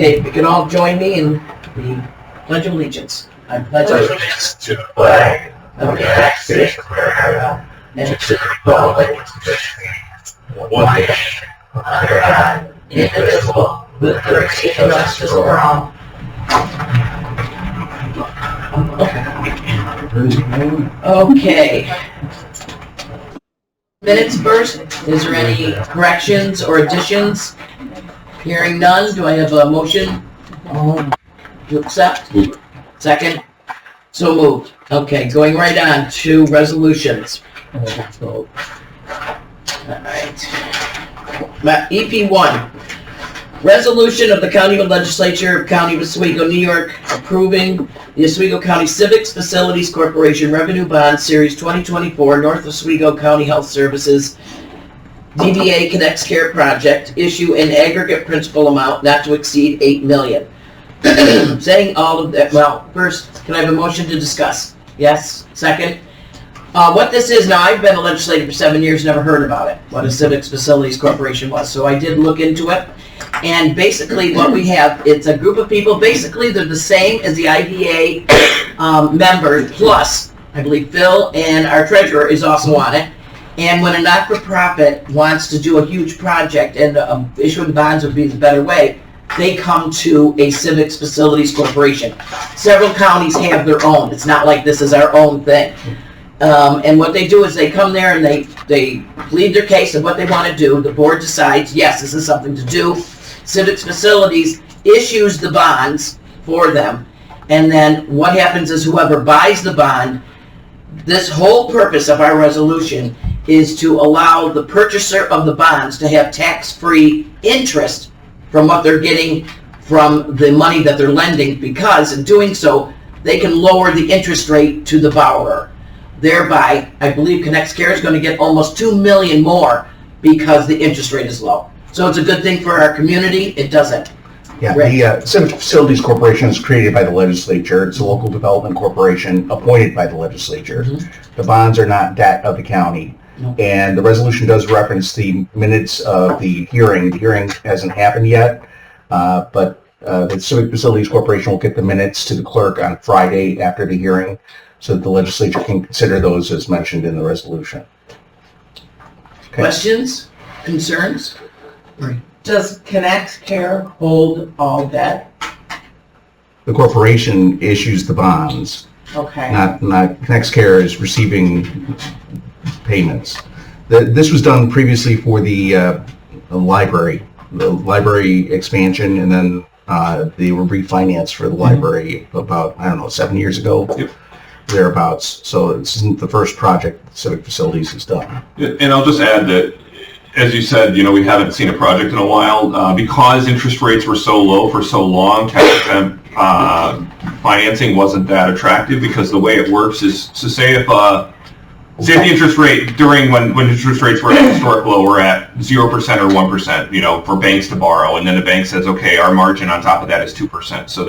Okay, if you can all join me in the Pledge of Allegiance. I pledge allegiance to the flag of the United States of America and to the republic which stands one nation under God, indivisible, with liberty and justice for all. Okay. Minutes first. Is there any corrections or additions? Hearing none, do I have a motion to accept? Second? So moved. Okay, going right on to resolutions. All right. EP1. Resolution of the County Legislature of County of Oswego, New York, approving the Oswego County Civics Facilities Corporation Revenue Bond Series 2024 North Oswego County Health Services DBA Connects Care Project, issue an aggregate principal amount not to exceed $8 million. Saying all of that, well, first, can I have a motion to discuss? Yes? Second? What this is now, I've been a legislator for 7 years, never heard about it, what a Civics Facilities Corporation was. So I did look into it. And basically what we have, it's a group of people, basically they're the same as the IDA members, plus, I believe Phil and our treasurer is also on it. And when a not-for-profit wants to do a huge project and issuing bonds would be the better way, they come to a Civics Facilities Corporation. Several counties have their own. It's not like this is our own thing. And what they do is they come there and they plead their case of what they want to do. The board decides, yes, this is something to do. Civics Facilities issues the bonds for them. And then what happens is whoever buys the bond, this whole purpose of our resolution is to allow the purchaser of the bonds to have tax-free interest from what they're getting from the money that they're lending, because in doing so, they can lower the interest rate to the borrower. Thereby, I believe Connects Care is going to get almost $2 million more because the interest rate is low. So it's a good thing for our community. It doesn't. Yeah, the Civic Facilities Corporation is created by the legislature. It's a local development corporation appointed by the legislature. Mm-hmm. The bonds are not debt of the county. No. And the resolution does reference the minutes of the hearing. The hearing hasn't happened yet, but the Civic Facilities Corporation will get the minutes to the clerk on Friday after the hearing, so that the legislature can consider those as mentioned in the resolution. Okay. Questions? Concerns? Right. Does Connects Care hold all debt? The corporation issues the bonds. Okay. Not Connects Care is receiving payments. This was done previously for the library expansion, and then they were refinanced for the library about, 7 years ago. Yep. Thereabouts. So this isn't the first project Civic Facilities has done. And I'll just add that, as you said, we haven't seen a project in a while. Because interest rates were so low for so long, tax-exempt financing wasn't that attractive, because the way it works is, so say if the interest rate during when interest rates were at historic low were at 0% or 1%, for banks to borrow, and then the bank says, okay, our margin on top of that is 2%, so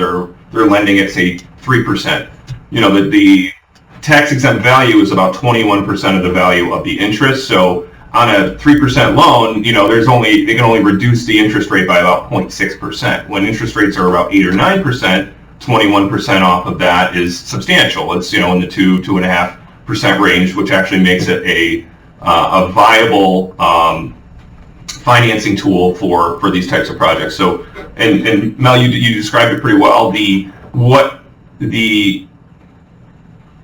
they're lending at, say, 3%. The tax-exempt value is about 21% of the value of the interest. So on a 3% loan, they can only reduce the interest rate by about 0.6%. When interest rates are about 8 or 9%, 21% off of that is substantial. It's in the 2.5% range, which actually makes it a viable financing tool for these types of projects. So, and Mel, you described it pretty well. What the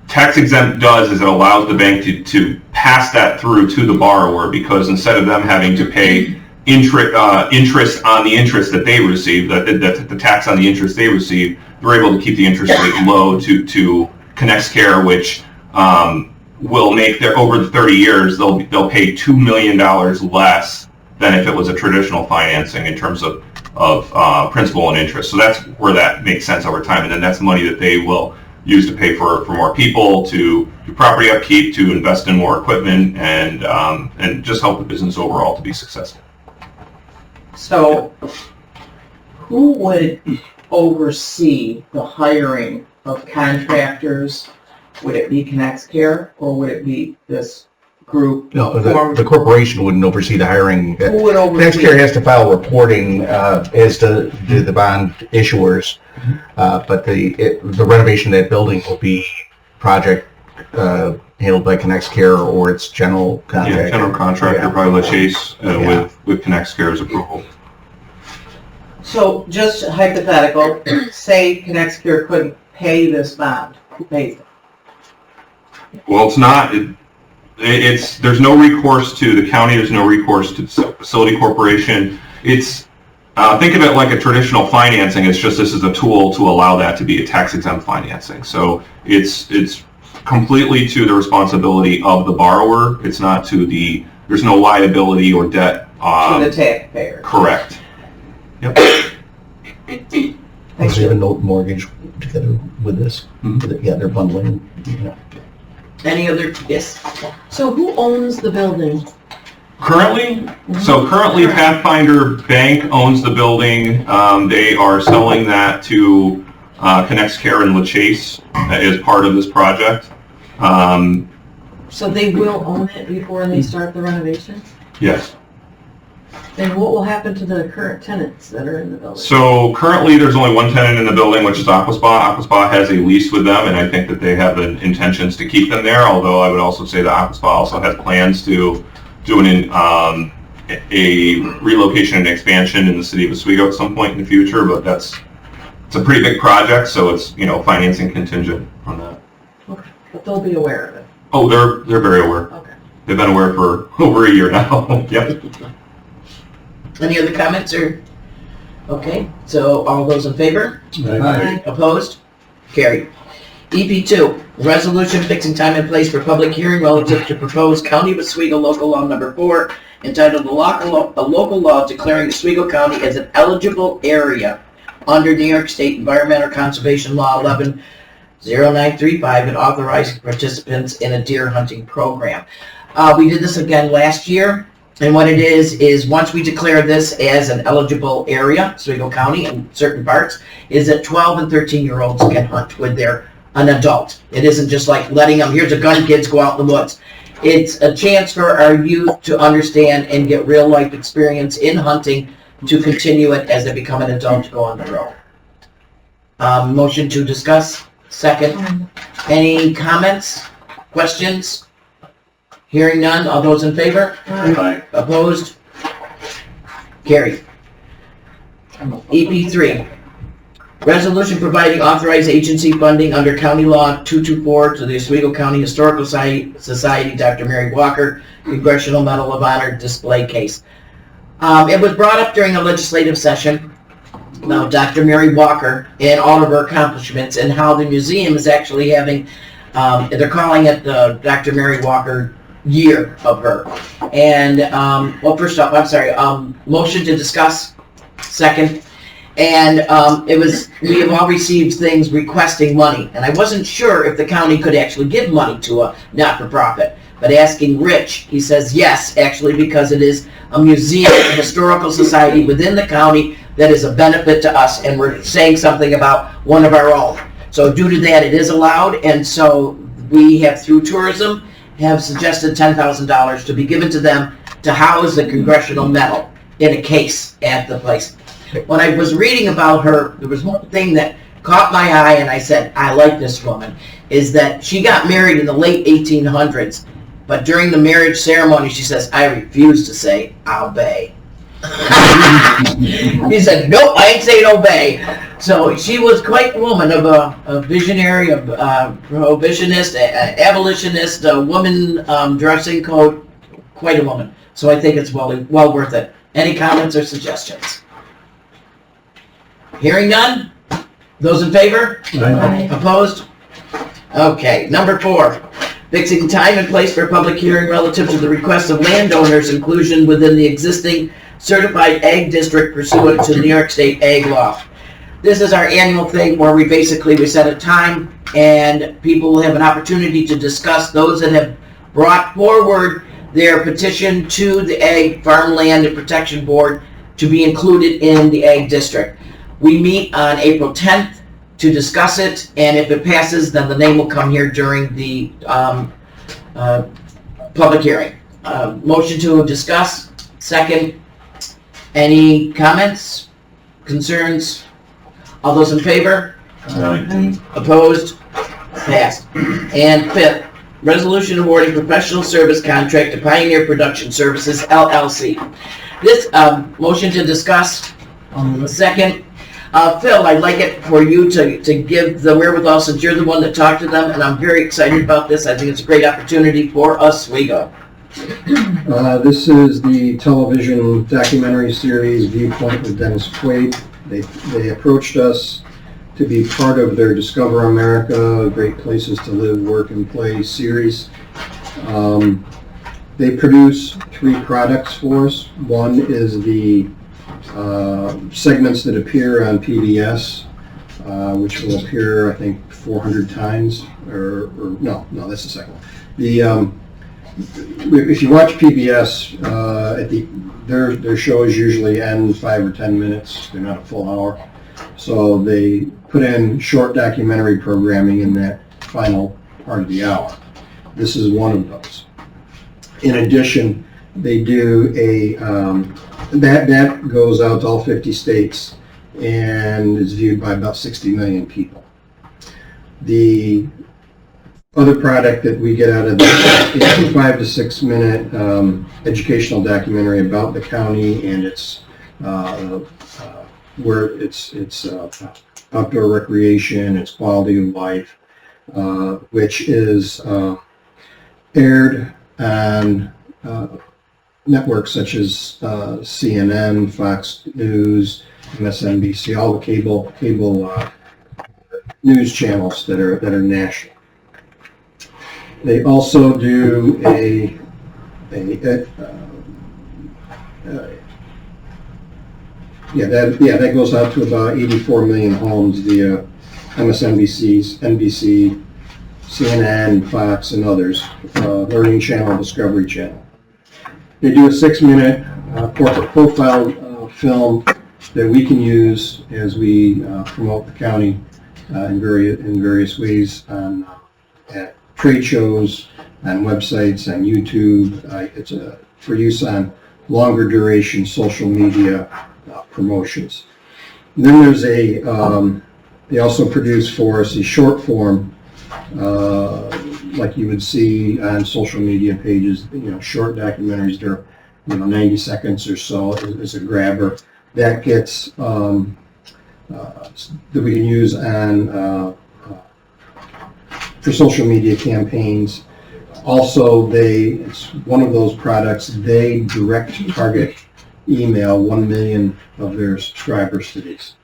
tax-exempt does is it allows the bank to pass that through to the borrower, because instead of them having to pay interest on the interest that they receive, the tax on the interest they receive, they're able to keep the interest rate low to Connects Care, which will make over the 30 years, they'll pay $2 million less than if it was a traditional financing in terms of principal and interest. So that's where that makes sense over time, and then that's money that they will use to pay for more people, to do property upkeep, to invest in more equipment, and just help the business overall to be successful. So, who would oversee the hiring of contractors? Would it be Connects Care, or would it be this group No, formed? the corporation wouldn't oversee the hiring. Who would oversee? NextCare has to file reporting as to the bond issuers, but the renovation of that building will be project handled by ConnectCare or its general Yeah, contractor. general contractor, Yeah. probably Chase, Yeah. with ConnectCare's approval. So just hypothetical, say ConnectCare couldn't pay this bond, who pays it? Well, it's not, there's no recourse to the county, there's no recourse to the facility corporation. It's, think of it like a traditional financing, it's just this is a tool to allow that to be a tax exempt financing. So it's completely to the responsibility of the borrower, it's not to there's no liability or debt. To the taxpayer. Correct. Yep. Does he have a note mortgage together with this? Mhm. Yeah, they're bundling. Yeah. Any other, yes? So who owns the building? Currently Pathfinder Bank owns the building. They are selling that to ConnectCare and LaChase as part of this project. So they will own it before they start the renovation? Yes. And what will happen to the current tenants that are in the building? So currently there's only one tenant in the building, which is Aquaspa. Aquaspa has a lease with them, and I think that they have the intentions to keep them there, although I would also say that Aquaspa also has plans to do a relocation and expansion in the city of Oswego at some point in the future, but it's a pretty big project, so it's, financing contingent on that. Okay, but they'll be aware of it. Oh, they're very aware. Okay. They've been aware for over a year now. Yep. Any other comments or? Okay, so all those in favor? Aye. Opposed? Carried. EP2, resolution fixing time and place for public hearing relative to proposed County of Oswego Local Law Number 4, entitled a local law declaring Oswego County as an eligible area under New York State Environmental Conservation Law 110935 and authorizing participants in a deer hunting program. We did this again last year. And what it is once we declare this as an eligible area, Oswego County in certain parts, is that 12 and 13-year-olds can hunt with an adult. It isn't just like letting them, here's a gun, kids, go out in the woods. It's a chance for our youth to understand and get real life experience in hunting to continue it as they become an adult to go on the road. Motion to discuss, second. Any comments, questions? Hearing none, all those in favor? Aye. Opposed? Carried. EP3, resolution providing authorized agency funding under County Law 224 to the Oswego County Historical Society, Dr. Mary Walker, Congressional Medal of Honor display case. It was brought up during a legislative session about Dr. Mary Walker and all of her accomplishments and how the museum is actually having, they're calling it the Dr. Mary Walker year of her. And, well, first off, I'm sorry, motion to discuss, second. And we have all received things requesting money. And I wasn't sure if the county could actually give money to a not-for-profit. But asking Rich, he says yes, actually, because it is a museum, a historical society within the county that is a benefit to us. And we're saying something about one of our own. So due to that, it is allowed. And so we have, through tourism, have suggested $10,000 to be given to them to house the Congressional Medal in a case at the place. When I was reading about her, there was one thing that caught my eye, and I said, I like this woman, is that she got married in the late 1800s, but during the marriage ceremony, she says, I refuse to say, I'll obey. He said, nope, I ain't saying obey. So she was quite a woman of a visionary, a prohibitionist, abolitionist, a woman dressing code, quite a woman. So I think it's well worth it. Any comments or suggestions? Hearing none? Those in favor? Aye. Opposed? Okay, number 4. Fixing time and place for public hearing relative to the request of landowners inclusion within the existing certified ag district pursuant to New York State ag law. This is our annual thing where we set a time and people will have an opportunity to discuss those that have brought forward their petition to the Ag Farmland and Protection Board to be included in the ag district. We meet on April 10th to discuss it, and if it passes, then the name will come here during the public hearing. Motion to discuss, second. Any comments, concerns? All those in favor? Opposed? Passed. And fifth, resolution awarding professional service contract to Pioneer Production Services LLC. This, motion to discuss, second. Phil, I'd like it for you to give the wherewithal, since you're the one that talked to them, and I'm very excited about this. I think it's a great opportunity for Oswego. This is the television documentary series Viewpoint with Dennis Quaid. They approached us to be part of their Discover America, Great Places to Live, Work, and Play series. They produce 3 products for us. One is the segments that appear on PBS, which will appear, I think, 400 times, or no, that's the second one. If you watch PBS, their shows usually end 5 or 10 minutes. They're not a full hour. So they put in short documentary programming in that final part of the hour. This is one of those. In addition, they do that goes out to all 50 states and is viewed by about 60 million people. The other product that we get out of this is a 5 to 6 minute educational documentary about the county and its outdoor recreation, its quality of life, which is aired on networks such as CNN, Fox News, MSNBC, all the cable news channels that are national. They also do that goes out to about 84 million homes via MSNBC's, NBC, CNN, Fox, and others, Learning Channel, Discovery Channel. They do a 6-minute corporate profile film that we can use as we promote the county in various ways at trade shows, on websites, on YouTube. It's for use on longer duration social media promotions. And then there's they also produce for us a short form, like you would see on social media pages, short documentaries. They're 90 seconds or so as a grabber. That gets that we can use on for social media campaigns. Also, it's one of those products. They direct target email 1 million of their subscribers to these,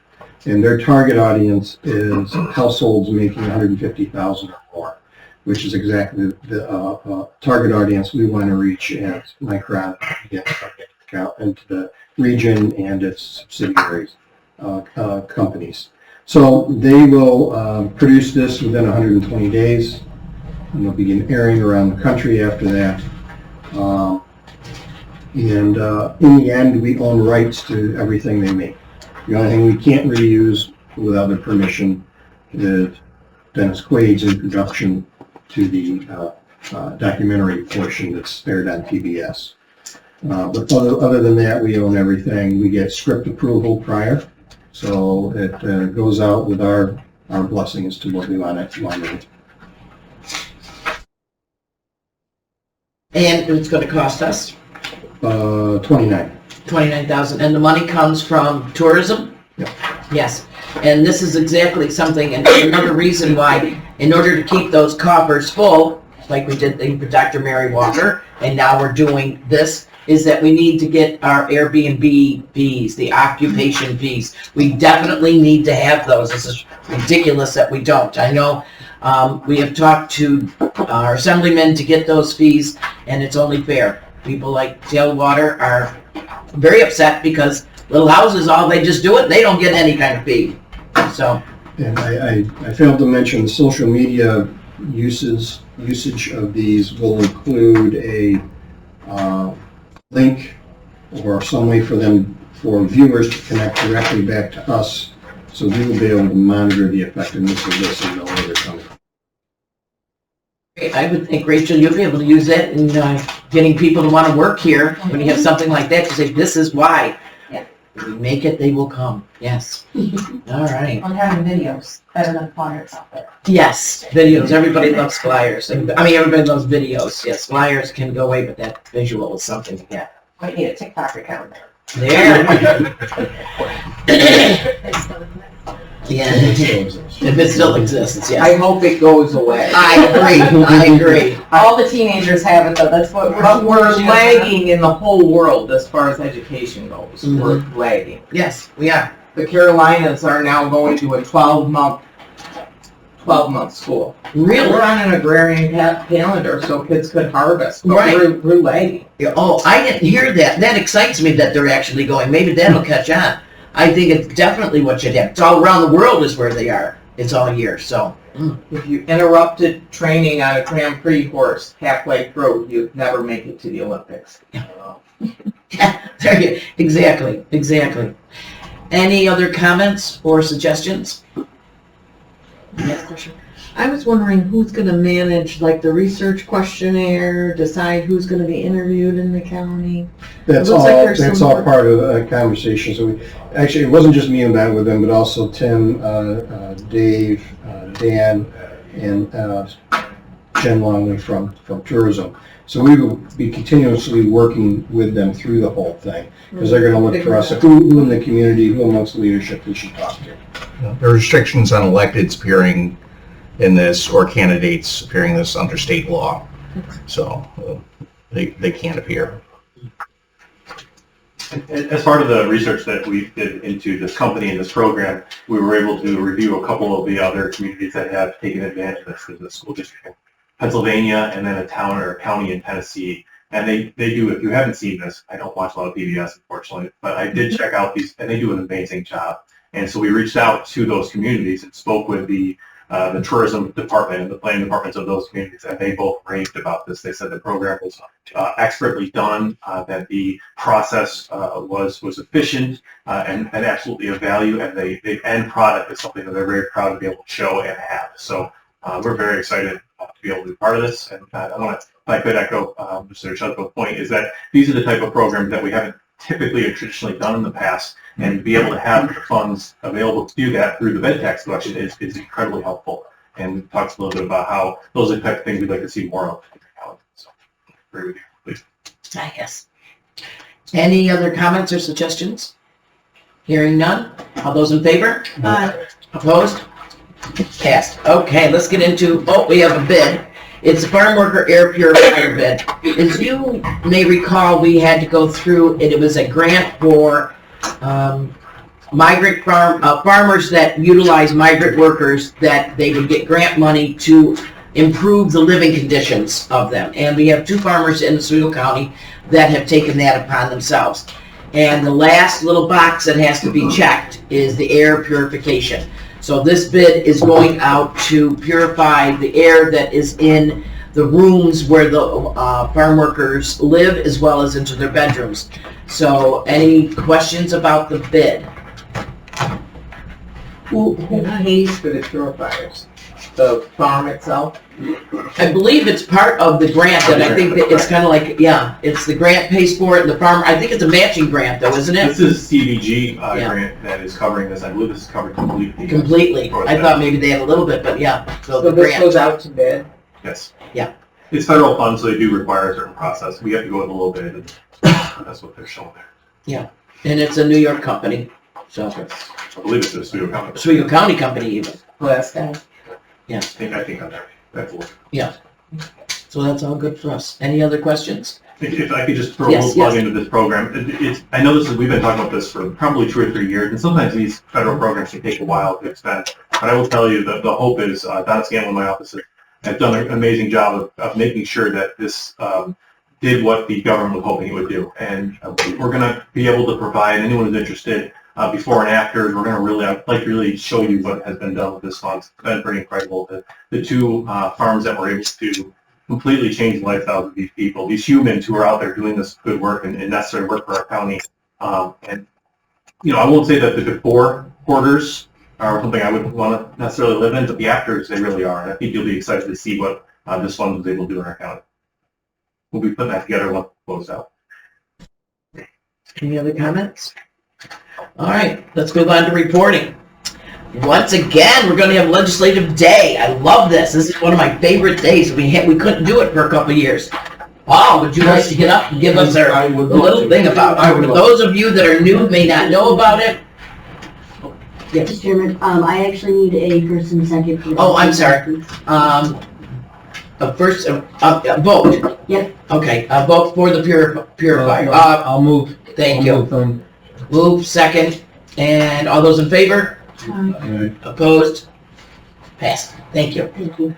and their target audience is households making 150,000 or more, which is exactly the target audience we want to reach at Micron into the region and its subsidiaries companies. So they will produce this within 120 days, and they'll begin airing around the country after that. In the end, we own rights to everything they make. The only thing we can't reuse without their permission is Dennis Quaid's introduction to the documentary portion that's aired on PBS. But other than that, we own everything. We get script approval prior, so it goes out with our blessings to what we want it to do. And it's going to cost us $29,000. And the money comes from tourism? Yep. Yes. And this is exactly something, and another reason why, in order to keep those coffers full, like we did for Dr. Mary Walker, and now we're doing this, is that we need to get our Airbnb fees, the occupation fees. We definitely need to have those. This is ridiculous that we don't. I know we have talked to our assemblymen to get those fees, and it's only fair. People like Tailwater are very upset because little houses, they just do it, they don't get any kind of fee. So. And I failed to mention the social media usage of these will include a link or some way for viewers to connect directly back to us, so we will be able to monitor the effectiveness of this and know where they're coming from. I would think, Rachel, you'll be able to use that in getting people to want to work here when you have something like that, to say, this is why. Yeah. If we make it, they will come. Yes. All right. I'm having videos better than flyers out there. Yes, videos. Everybody loves flyers. I mean, everybody loves videos. Yes, flyers can go away, but that visual is something to get. I need a TikTok account. There. Yeah. If it still exists, yes. I hope it goes away. I agree. All the teenagers have it though, that's what But we're lagging in the whole world as far as education goes. We're lagging. Yes, we are. The Carolinas are now going to a 12-month school. Really? We're on an agrarian calendar so kids could harvest, but Right. we're lagging. Oh, I didn't hear that. That excites me that they're actually going. Maybe that'll catch on. I think it's definitely what should happen. It's all around the world is where they are. It's all year, so. If you interrupted training on a Grand Prix horse halfway through, you'd never make it to the Olympics. Exactly. Any other comments or suggestions? Yes, Tricia? I was wondering who's gonna manage, like, the research questionnaire, decide who's gonna be interviewed in the county? That's looks all, like there's that's some all work- part of a conversation. So we, actually, it wasn't just me and that with them, but also Tim, Dave, Dan, and Jen Longley from tourism. So we will be continuously working with them through the whole thing, because they're gonna look for us, who in the community, who amongst leadership we should talk to. There are restrictions on electeds appearing in this, or candidates appearing in this under state law. So they can't appear. As part of the research that we did into this company and this program, we were able to review a couple of the other communities that have taken advantage of this. There's a school district in Pennsylvania and then a town or a county in Tennessee. And they do, if you haven't seen this, I don't watch a lot of PBS, unfortunately, but I did check out these, and they do an amazing job. And so we reached out to those communities and spoke with the tourism department and the planning departments of those communities, and they both raved about this. They said the program was expertly done, that the process was efficient and absolutely of value, and the end product is something that they're very proud to be able to show and have. So we're very excited to be able to be part of this. And I want to, if I could echo Mr. Chudko's point, is that these are the type of programs that we haven't typically or traditionally done in the past, and to be able to have the funds available to do that through the bed tax collection is incredibly helpful, and talks a little bit about how those are the type of things we'd like to see more of. So, agree with you, please. Yes. Any other comments or suggestions? Hearing none. All those in favor? Opposed? Passed. Okay, let's get into, we have a bid. It's a farm worker air purifier bid. As you may recall, we had to go through, it was a grant for migrant farmers that utilize migrant workers, that they would get grant money to improve the living conditions of them. And we have 2 farmers in Oswego County that have taken that upon themselves. And the last little box that has to be checked is the air purification. So this bid is going out to purify the air that is in the rooms where the farm workers live, as well as into their bedrooms. So any questions about the bid? Who pays for the purifiers? The farm itself? I believe it's part of the grant, and I think that it's kind of like, it's the grant pays for it, and the farmer, I think it's a matching grant though, isn't it? This is CDG grant that is covering this. I believe this is covered completely. Completely. I thought maybe they had a little bit, but so the So this grant. goes out to bid? Yes. Yeah. It's federal funds, so they do require a certain process. We have to go with a little bit, and that's what they're showing there. And it's a New York company, so. Yes. I believe it's a Oswego County. Oswego County company even. Last guy. I think on that. That's a little. So that's all good for us. Any other questions? If I could just throw a Yes, little plug into this program, I know we've been talking about this for probably 2 or 3 years, and sometimes these federal programs can take a while to expand. But I will tell you that the hope is, Don Scanlon in my office has done an amazing job of making sure that this did what the government was hoping it would do. And we're going to be able to provide anyone who's interested before and after. We're going to I'd like to really show you what has been done with this fund. It's been pretty incredible. The 2 farms that were able to completely change the lifestyles of these people, these humans who are out there doing this good work and necessary work for our county. And, I won't say that the before quarters are something I would want to necessarily live in, but the afters, they really are. And I think you'll be excited to see what this fund was able to do in our county. We'll be putting that together once it closes out. Any other comments? All right, let's move on to reporting. Once again, we're going to have Legislative Day. I love this. This is one of my favorite days. We couldn't do it for a couple of years. Paul, would you like to get up and give us a little thing about it? For those of you that are new, may not know about it. Yes. Mr. Chairman, I actually need a first and second. For Oh, I'm sorry. First, a vote. Yep. Okay, a vote for the purifier. I'll move. Thank you. Move, second, and all those in favor? Opposed? Passed. Thank you. Thank you.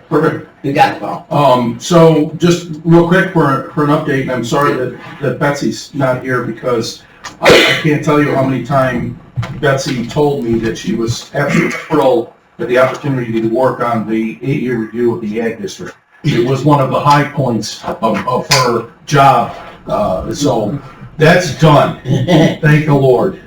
Perfect. You got it, Paul. So just real quick for an update, and I'm sorry that Betsy's not here because I can't tell you how many times Betsy told me that she was absolutely thrilled with the opportunity to work on the 8-year review of the Ag District. It was one of the high points of her job. So that's done. Thank the Lord.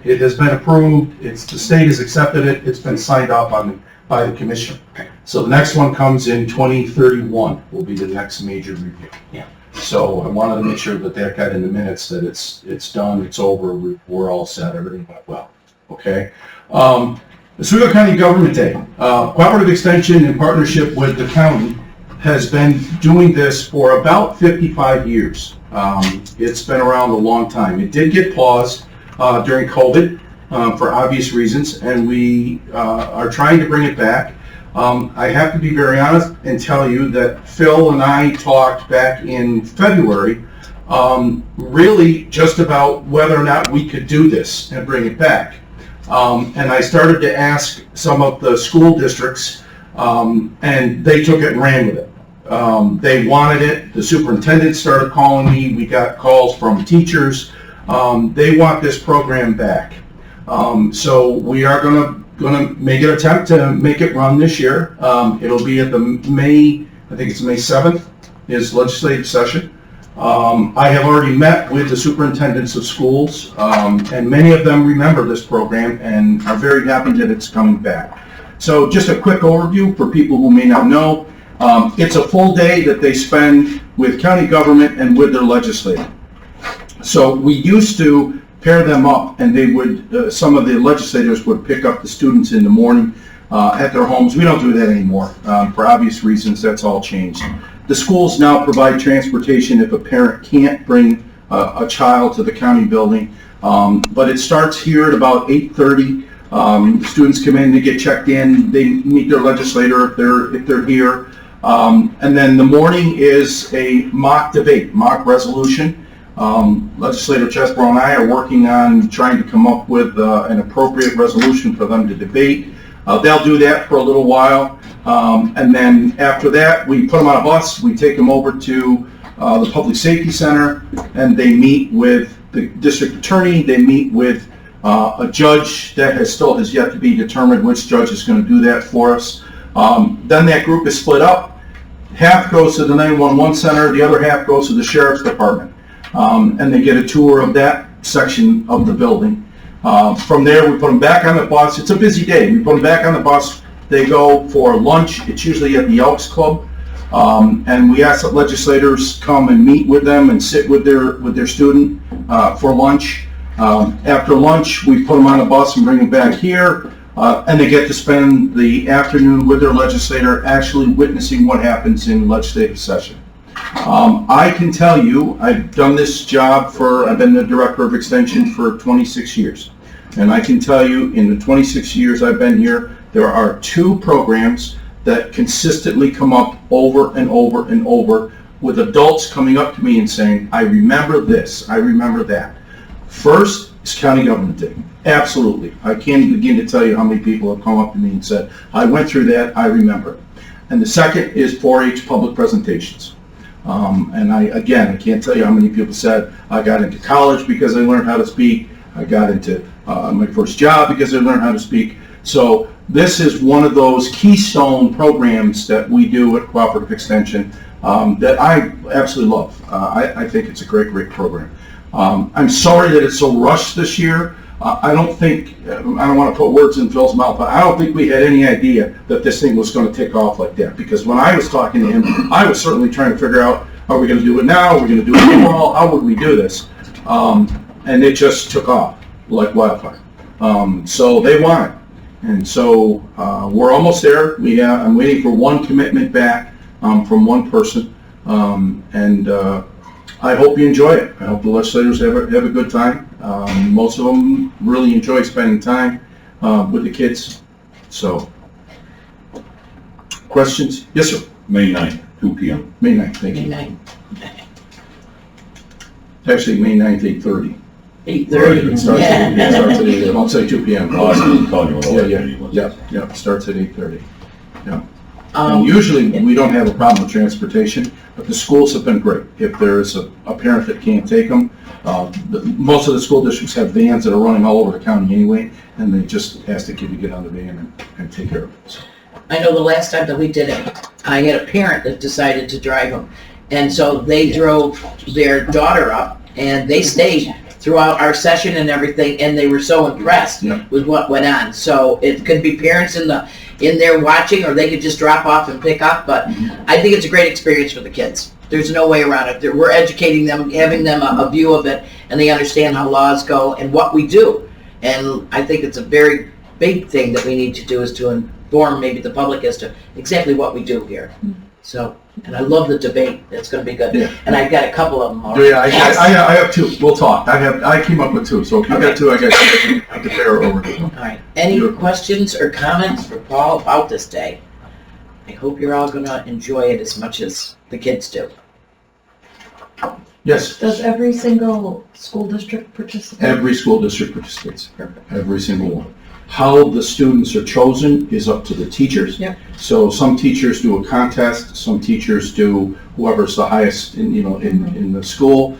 It has been approved. The state has accepted it. It's been signed off on by the commission. So the next one comes in 2031 will be the next major review. Yeah. So I wanted to make sure that got in the minutes, that it's done, it's over, we're all set, everything went well. Okay. Oswego County Government Day. Cooperative Extension in partnership with the county has been doing this for about 55 years. It's been around a long time. It did get paused during COVID for obvious reasons, and we are trying to bring it back. I have to be very honest and tell you that Phil and I talked back in February really just about whether or not we could do this and bring it back. And I started to ask some of the school districts, and they took it and ran with it. They wanted it. The superintendent started calling me. We got calls from teachers. They want this program back. So we are going to make an attempt to make it run this year. It'll be at the I think it's May 7th, is legislative session. I have already met with the superintendents of schools, and many of them remember this program and are very happy that it's coming back. So just a quick overview for people who may not know. It's a full day that they spend with county government and with their legislature. So we used to pair them up, and they would, some of the legislators would pick up the students in the morning at their homes. We don't do that anymore. For obvious reasons, that's all changed. The schools now provide transportation if a parent can't bring a child to the county building. But it starts here at about 8:30. The students come in, they get checked in, they meet their legislator if they're here. And then the morning is a mock debate, mock resolution. Legislator Chesbro and I are working on trying to come up with an appropriate resolution for them to debate. They'll do that for a little while, and then after that, we put them on a bus, we take them over to the Public Safety Center, and they meet with the district attorney, they meet with a judge that still has yet to be determined which judge is going to do that for us. Then that group is split up. Half goes to the 911 center, the other half goes to the sheriff's department. And they get a tour of that section of the building. From there, we put them back on the bus. It's a busy day. We put them back on the bus. They go for lunch. It's usually at the Elks Club. And we ask that legislators come and meet with them and sit with their student for lunch. After lunch, we put them on a bus and bring them back here. And they get to spend the afternoon with their legislator actually witnessing what happens in legislative session. I can tell you, I've done this job I've been the Director of Extension for 26 years. And I can tell you, in the 26 years I've been here, there are 2 programs that consistently come up over and over and over, with adults coming up to me and saying, I remember this, I remember that. First is County Government Day. Absolutely. I can't begin to tell you how many people have come up to me and said, I went through that, I remember it. And the second is 4-H public presentations. And I can't tell you how many people said, I got into college because I learned how to speak. I got into my first job because I learned how to speak. So this is one of those keystone programs that we do at Cooperative Extension that I absolutely love. I think it's a great, great program. I'm sorry that it's so rushed this year. I don't think, I don't want to put words in Phil's mouth, but I don't think we had any idea that this thing was going to take off like that. Because when I was talking to him, I was certainly trying to figure out, are we going to do it now? Are we going to do it tomorrow? How would we do this? And it just took off like wildfire. So they want it. And so we're almost there. I'm waiting for one commitment back from one person. I hope you enjoy it. I hope the legislators have a good time. Most of them really enjoy spending time with the kids. So, questions? Yes, sir. May 9th, 2 p.m. May 9th, thank you. May 9th. Actually, May 9th, 8:30. 8:30. It starts at 8. Don't say 2 p.m. Oh, I was calling you on Yeah, starts at 8:30. Yeah. And usually, we don't have a problem with transportation, but the schools have been great. If there's a parent that can't take them, most of the school districts have vans that are running all over the county anyway, and they just ask the kid to get on the van and take care of it. So. I know the last time that we did it, I had a parent that decided to drive them. And so they drove their daughter up, and they stayed throughout our session and everything, and they were so impressed with what went on. So it could be parents in there watching, or they could just drop off and pick up, but I think it's a great experience for the kids. There's no way around it. We're educating them, having them a view of it, and they understand how laws go and what we do. And I think it's a very big thing that we need to do, is to inform maybe the public as to exactly what we do here. So, and I love the debate. It's going to be good. Yeah. And I've got a couple of them already. Yeah, I have two. We'll talk. I came up with two. So if you got two, I can pair over. All right. Any questions or comments for Paul about this day? I hope you're all going to enjoy it as much as the kids do. Yes. Does every single school district participate? Every school district participates. Every single one. How the students are chosen is up to the teachers. Yep. So some teachers do a contest. Some teachers do whoever's the highest in the school.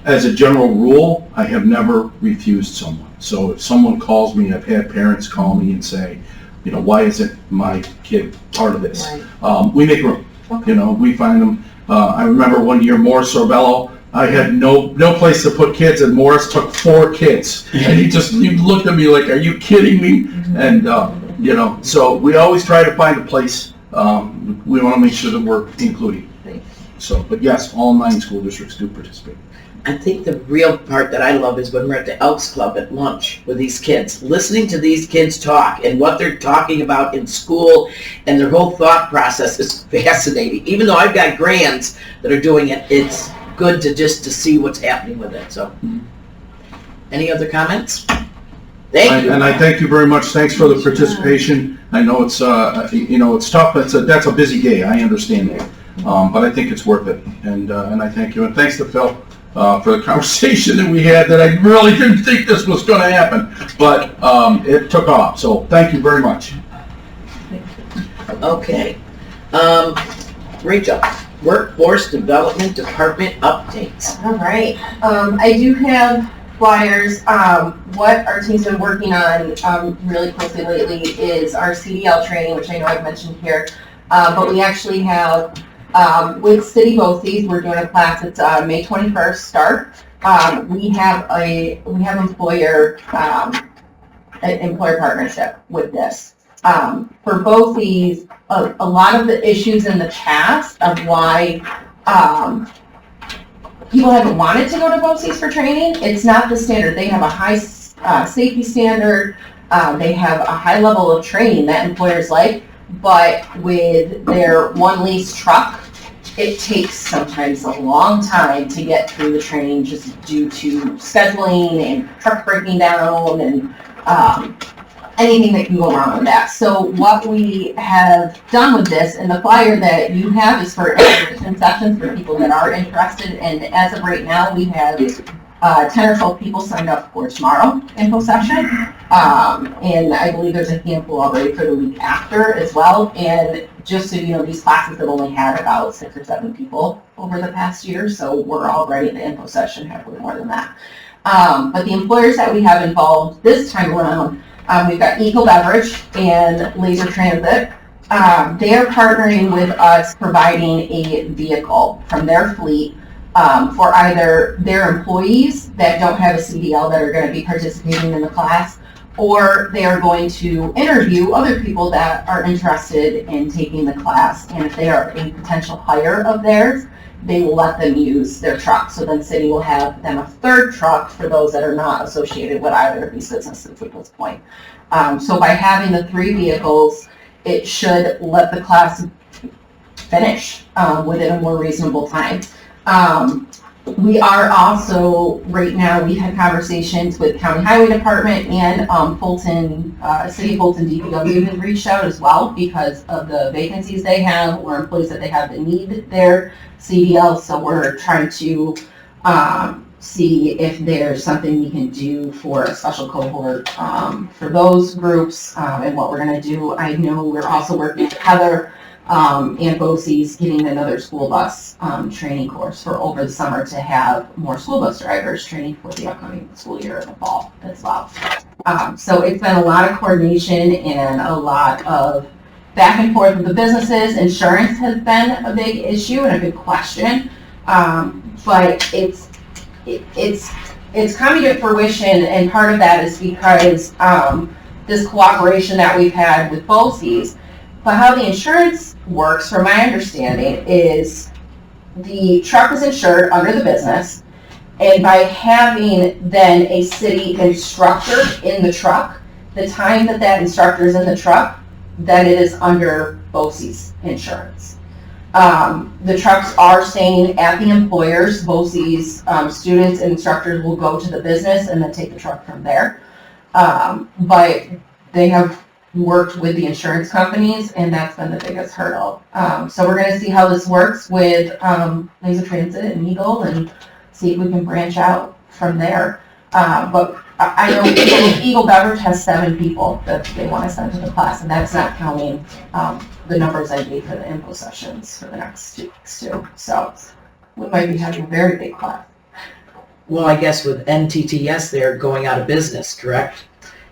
As a general rule, I have never refused someone. So if someone calls me, I've had parents call me and say, why isn't my kid part of this? Right. We make room. Okay. We find them. I remember one year, Morris Sorbello, I had no place to put kids, and Morris took 4 kids. And he looked at me like, are you kidding me? Mm-hmm. And, so we always try to find a place. We want to make sure that we're including. So, but yes, all 9 school districts do participate. I think the real part that I love is when we're at the Elks Club at lunch with these kids, listening to these kids talk and what they're talking about in school, and their whole thought process is fascinating. Even though I've got grands that are doing it, it's good to see what's happening with it. So, any other comments? Thank you. And I thank you very much. Thanks for the participation. I know it's it's tough. That's a busy day. I understand that, but I think it's worth it. And I thank you. And thanks to Phil for the conversation that we had. That I really didn't think this was going to happen, but it took off. So thank you very much. Okay, Rachel. Workforce Development Department updates. All right. I do have flyers. What our team's been working on really closely lately is our CDL training, which I know I've mentioned here. But we actually have, with City BOCES, we're doing a class. It's May 21st start. We have employer partnership with this. For BOCES, a lot of the issues in the past of why people haven't wanted to go to BOCES for training, it's not the standard. They have a high safety standard. They have a high level of training that employers like, but with their one lease truck, it takes sometimes a long time to get through the training just due to scheduling and truck breaking down and anything that can go wrong with that. So what we have done with this, and the flyer that you have is for information sessions for people that are interested, and as of right now, we have 10 or 12 people signed up for tomorrow info session, and I believe there's a handful already for the week after as well. And just so you know, these classes have only had about 6 or 7 people over the past year, so we're already in the info session halfway more than that. But the employers that we have involved this time around, we've got Eco Beverage and Laser Transit. They are partnering with us, providing a vehicle from their fleet for either their employees that don't have a CDL that are going to be participating in the class, or they are going to interview other people that are interested in taking the class. And if they are a potential hire of theirs, they will let them use their truck. So then city will have them a third truck for those that are not associated with either of these businesses at this point. So by having the 3 vehicles, it should let the class finish within a more reasonable time. We are also, right now, we had conversations with County Highway Department and Fulton, City of Fulton DPW has reached out as well because of the vacancies they have or employees that they have that need their CDL. So we're trying to see if there's something we can do for a special cohort for those groups and what we're going to do. I know we're also working with Heather and BOCES getting another school bus training course for over the summer to have more school bus drivers training for the upcoming school year in the fall as well. So it's been a lot of coordination and a lot of back and forth with the businesses. Insurance has been a big issue and a big question, but it's coming to fruition, and part of that is because this cooperation that we've had with BOCES. But how the insurance works, from my understanding, is the truck is insured under the business, and by having then a city instructor in the truck, the time that that instructor is in the truck, then it is under BOCES insurance. The trucks are staying at the employers. BOCES students and instructors will go to the business and then take the truck from there. But they have worked with the insurance companies, and that's been the biggest hurdle. So we're going to see how this works with Laser Transit and Eagle and see if we can branch out from there. But I know Eagle Beverage has 7 people that they want to send to the class, and that's not counting the numbers I gave for the info sessions for the next 2 weeks too. So we might be having a very big class. Well, I guess with NTTS, they're going out of business, correct?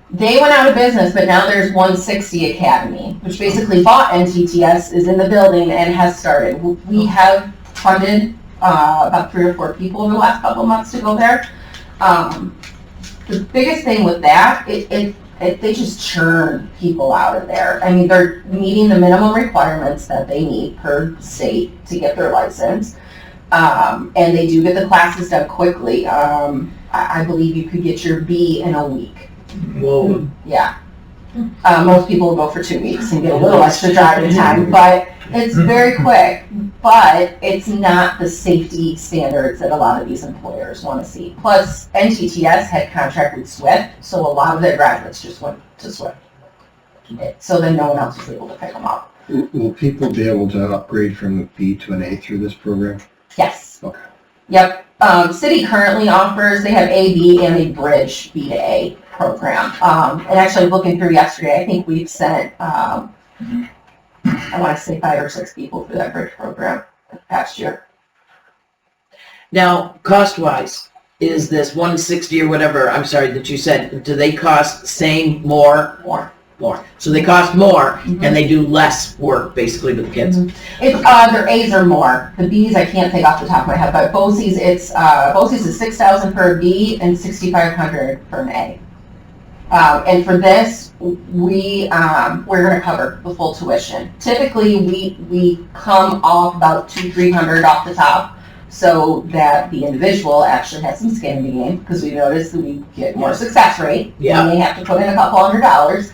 They went out of business, but now there's 160 Academy, which basically bought NTTS, is in the building and has started. We have funded about 3 or 4 people in the last couple of months to go there. The biggest thing with that, they just churn people out of there. I mean, they're meeting the minimum requirements that they need per state to get their license. And they do get the classes done quickly. I believe you could get your B in a week. Whoa. Yeah. Most people will go for 2 weeks and get a little extra driving time, but it's very quick. But it's not the safety standards that a lot of these employers want to see. Plus, NTTS had contract with Swift, so a lot of their graduates just went to Swift. So then no one else was able to pick them up. Will people be able to upgrade from a B to an A through this program? Yes. Okay. Yep. City currently offers, they have A, B, and a bridge B to A program. And actually looking through yesterday, I think we've sent, I want to say 5 or 6 people through that bridge program this past year. Now, cost-wise, is this 160 or whatever, I'm sorry, that you said, do they cost the same, more? More. So they cost more, and they do less work, basically, with the kids? It's, their A's are more. The B's I can't think off the top of my head, but BOCES, BOCES is $6,000 for a B and $6,500 for an A. And for this, we're going to cover the full tuition. Typically, we come off about $200-300 off the top, so that the individual actually has some skin in the game, because we notice that we get more success rate. Yeah. We may have to put in a couple $100.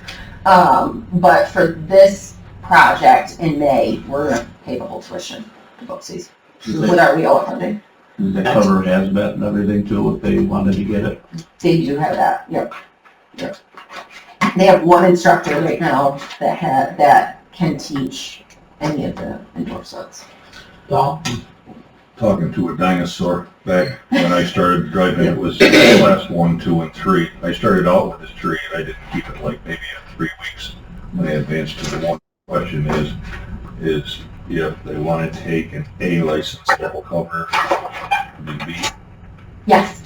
But for this project in May, we're going to pay the whole tuition to BOCES with our WIOA funding. Does that cover hazmat and everything too, if they wanted to get it? They do have that, yep. They have 1 instructor right now that can teach any of the indoor sets. Well, Talking to a dinosaur back when I started driving, it was class 1, 2, and 3. I started out with this tree and I didn't keep it like maybe 3 weeks. When I advanced to the 1 question is if they want to take an A license that will cover the B. Yes.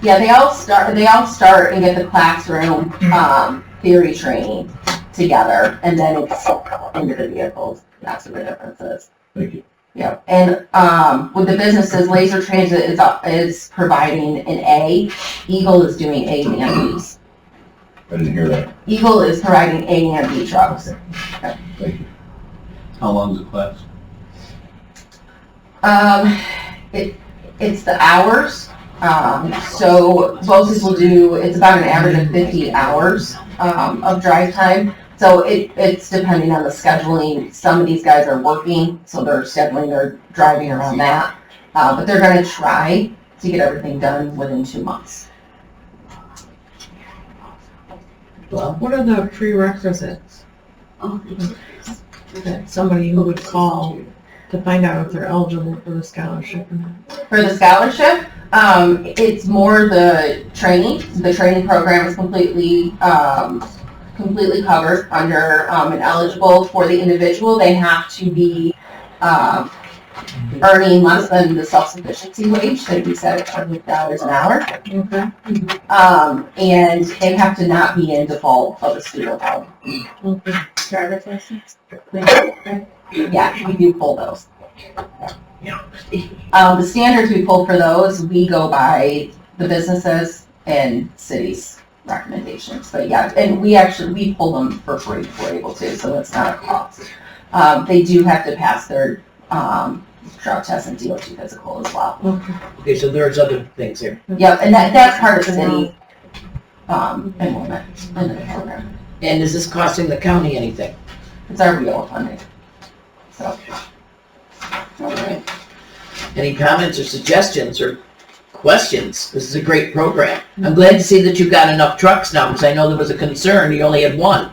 Yeah, they all start and get the classroom theory training together, and then it's into the vehicles. That's what the difference is. Thank you. Yeah, and with the businesses, Laser Transit is providing an A. Eagle is doing A and B's. I didn't hear that. Eagle is providing A and B trucks. Thank you. How long is the class? It's the hours. So BOCES will do, it's about an average of 50 hours of drive time. So it's depending on the scheduling. Some of these guys are working, so they're scheduling their driving around that. But they're gonna try to get everything done within 2 months. Well, What are the prerequisites? That somebody who would call to find out if they're eligible for the scholarship or not? For the scholarship, it's more the training. The training program is completely covered under, and eligible for the individual. They have to be, earning less than the self-sufficiency wage that we set at $20 an hour. Okay. And they have to not be in default of a student loan. Okay. Driver's license? Yeah, we do pull those. The standards we pull for those, we go by the businesses and cities' recommendations. But yeah, and we pull them for free if we're able to, so it's not a cost. They do have to pass their drug test and DOT physical as well. okay, so there's other things here. Yep, and that's part of city enrollment in the program. And is this costing the county anything? It's our real funding. So. All right. Any comments or suggestions or questions? This is a great program. I'm glad to see that you've got enough trucks now, because I know there was a concern, you only had one.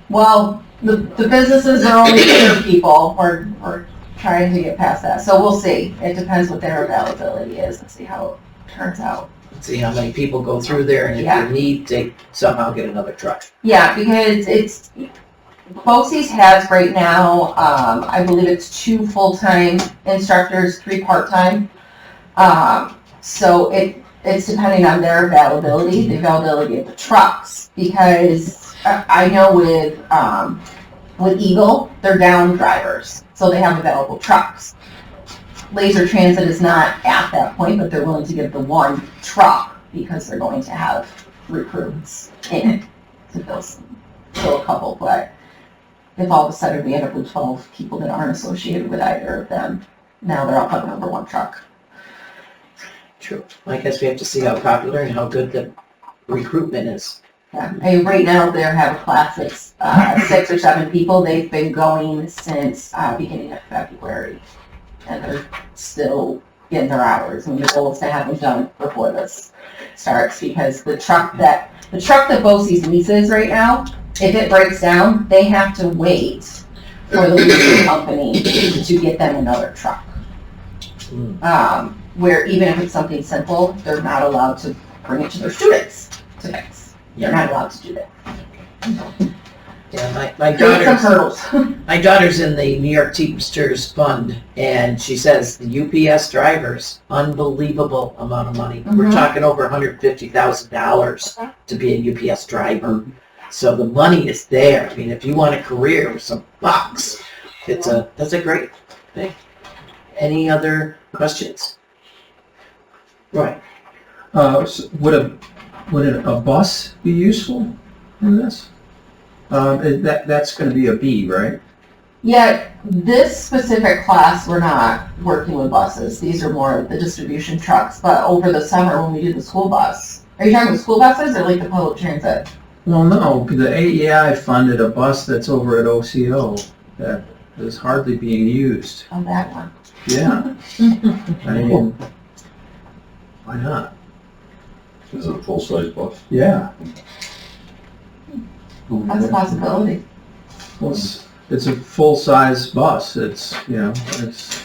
Well, the businesses are only 2 people. We're trying to get past that. So we'll see. It depends what their availability is and see how it turns out. Let's see how many people go through there, and if Yeah. you need to somehow get another truck. Yeah, because BOCES has right now, I believe it's 2 full-time instructors, 3 part-time. So it's depending on their availability, the availability of the trucks, because I know with Eagle, they're down drivers, so they have available trucks. Laser Transit is not at that point, but they're willing to give the 1 truck because they're going to have recruits in it to fill a couple. But if all of a sudden we end up with 12 people that aren't associated with either of them, now they're all coming over 1 truck. True. I guess we have to see how popular and how good the recruitment is. Yeah. And right now they have a class that's 6 or 7 people. They've been going since beginning of February, and they're still getting their hours. And the goal is to have them done before this starts, because the truck that BOCES leases right now, if it breaks down, they have to wait for the leasing company to get them another truck. Where even if it's something simple, they're not allowed to bring it to their students to fix. They're not allowed to do that. Yeah, my Create some hurdles. my daughter's in the New York Teamsters Fund, and she says the UPS drivers, unbelievable amount of money. We're Mhm. talking over $150,000 to be a UPS driver. So the money is there. I mean, if you want a career with some bucks, that's a great thing. Any other questions? Right. So would a bus be useful in this? That's going to be a B, right? Yeah, this specific class, we're not working with buses. These are more the distribution trucks. But over the summer when we do the school bus, are you talking about school buses or like the public transit? Well, no, the AEI funded a bus that's over at OCO that is hardly being used. Oh, that one. Yeah. I mean, why not? Is it a full-size bus? Yeah. That's a possibility. Well, it's a full-size bus. It's, it's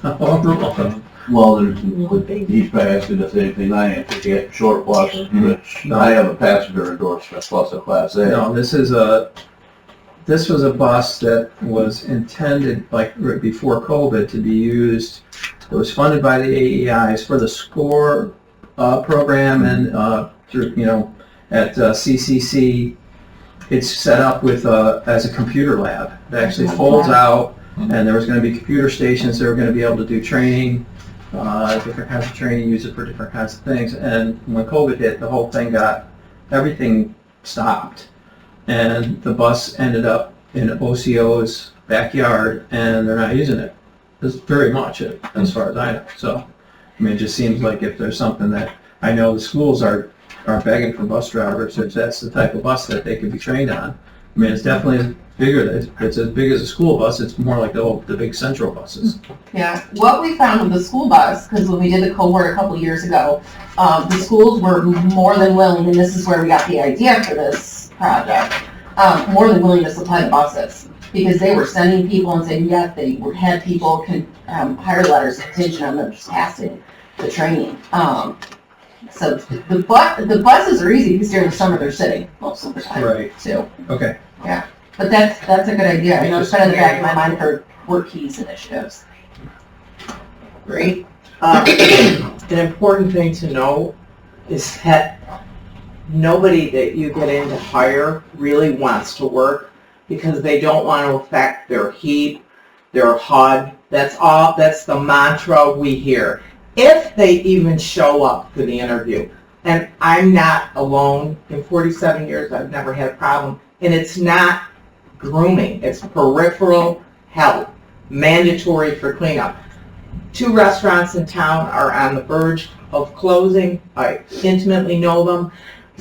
horrible. Well, he's asking the same thing I am, to get short bus, which I have a passenger endorsement plus a class A. No, this was a bus that was intended, like right before COVID, to be used. It was funded by the AEIs for the SCORE program, and through at CCC, it's set up with as a computer lab. It actually folds out. And there was gonna be computer stations that were gonna be able to do training, different kinds of training, use it for different kinds of things. And when COVID hit, the whole thing everything stopped. And the bus ended up in OCO's backyard, and they're not using it. It's very much, as far as I know. So, I mean, it just seems like if there's something that, I know the schools are begging for bus drivers, if that's the type of bus that they could be trained on. I mean, it's definitely bigger, it's as big as a school bus, it's more like the big central buses. Yeah, what we found with the school bus, because when we did the cohort a couple years ago, the schools were more than willing, and this is where we got the idea for this project, more than willing to supply the buses. Because they were sending people and saying, yes, they had people hire letters contingent on them just passing the training. So the buses are easy because during the summer they're sitting most of the time. Right. Too. Okay. Yeah, but that's a good idea. I know it's kind of in the back of my mind for work keys initiatives. Great. An important thing to know is that nobody that you get in to hire really wants to work because they don't want to affect their heat, their HUD. That's the mantra we hear. If they even show up to the interview. And I'm not alone. In 47 years, I've never had a problem. And it's not grooming. It's peripheral health, mandatory for cleanup. 2 restaurants in town are on the verge of closing. I intimately know them.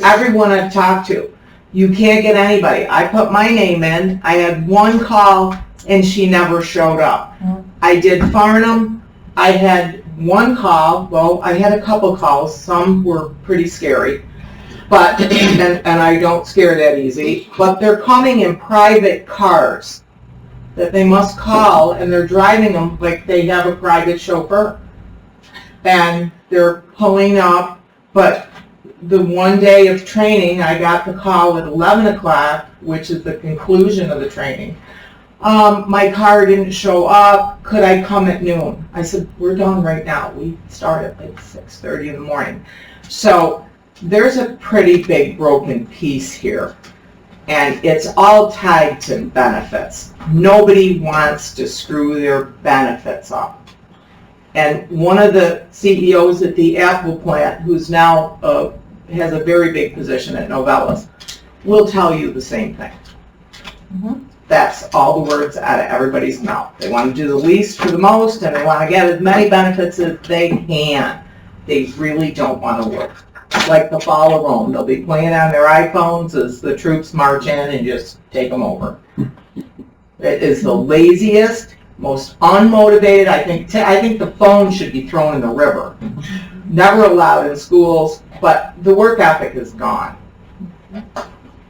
Everyone I've talked to, you can't get anybody. I put my name in. I had 1 call, and she never showed up. I did Farnham. I had 1 call. Well, I had a couple calls. Some were pretty scary, but and I don't scare that easy. But they're coming in private cars that they must call, and they're driving them like they have a private chauffeur, and they're pulling up. But the one day of training, I got the call at 11 o'clock, which is the conclusion of the training. My car didn't show up. Could I come at noon? I said, we're done right now. We start at like 6:30 in the morning. So there's a pretty big broken piece here. And it's all tied to benefits. Nobody wants to screw their benefits up. And one of the CEOs at the Apple plant, who's now has a very big position at Novellus, will tell you the same thing. Mm-hmm. That's all the words out of everybody's mouth. They want to do the least for the most, and they want to get as many benefits as they can. They really don't want to work. Like the fall of Rome, they'll be playing on their iPhones as the troops march in and just take them over. It is the laziest, most unmotivated. I think the phone should be thrown in the river. Never allowed in schools, but the work ethic is gone.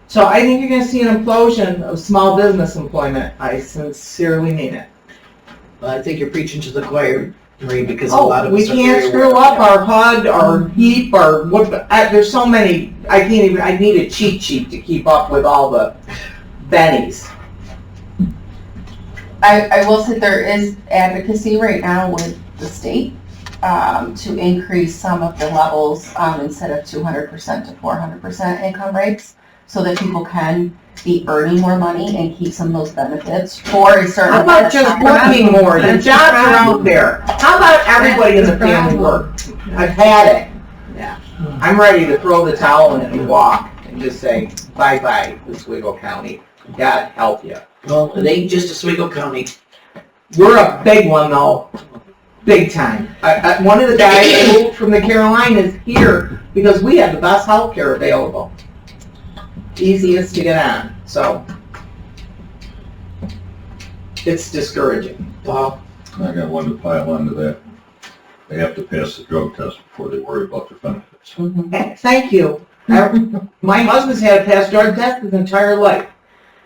So I think you're going to see an implosion of small business employment. I sincerely mean it. I think you're preaching to the choir, Marie, because a lot of we us are can't very screw aware. up our HUD, our heap, our what. There's so many. I need a cheat sheet to keep up with all the bennies. I will say there is advocacy right now with the state to increase some of the levels instead of 200% to 400% income rates, so that people can be earning more money and keep some of those benefits for a certain How about just working more? The jobs are out there. How about everybody in the family work? I've had it. Yeah. I'm ready to throw the towel in and walk and just say, bye-bye, Oswego County. God help you. Well, it ain't just Oswego County. We're a big one, though. Big time. One of the guys who moved from the Carolinas here because we have the best health care available. Easiest to get on. So it's discouraging. Wow. I got one to pile onto that. They have to pass the drug test before they worry about their benefits. Mm-hmm. Thank you. My husband's had to pass drug test his entire life.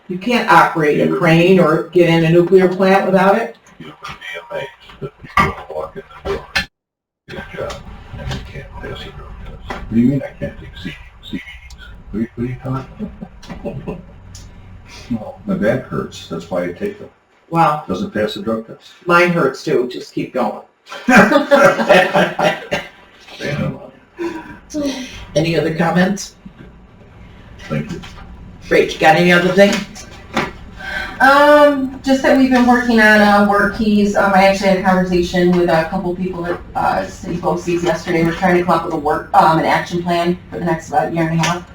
You can't operate a crane or get in a nuclear plant without it. You would be amazed that people walk in the door, get a job, and they can't pass a drug test. What do you mean I can't take CDs? What are you talking about? No, my back hurts. That's why I take them. Wow. Doesn't pass the drug test. Mine hurts too. Just keep going. Any other comments? Thank you. Rach, got any other thing? Just that we've been working on work keys. I actually had a conversation with a couple people at City BOCES yesterday. We're trying to come up with an action plan for the next about year and a half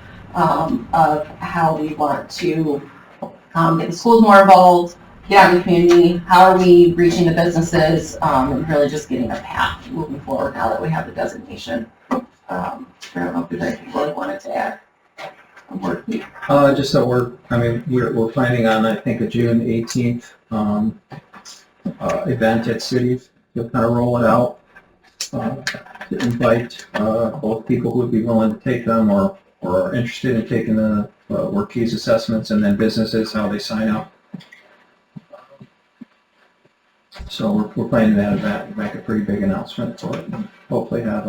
of how we want to get the schools more involved, get out in the community, how are we reaching the businesses, and really just getting a path moving forward now that we have the designation. I don't know if there's anything you really wanted to add. Just that we're planning on, I think, a June 18th event at City. We'll kind of roll it out to invite both people who would be willing to take them or are interested in taking the work keys assessments, and then businesses, how they sign up. So we're planning that event, make a pretty big announcement for it, and hopefully have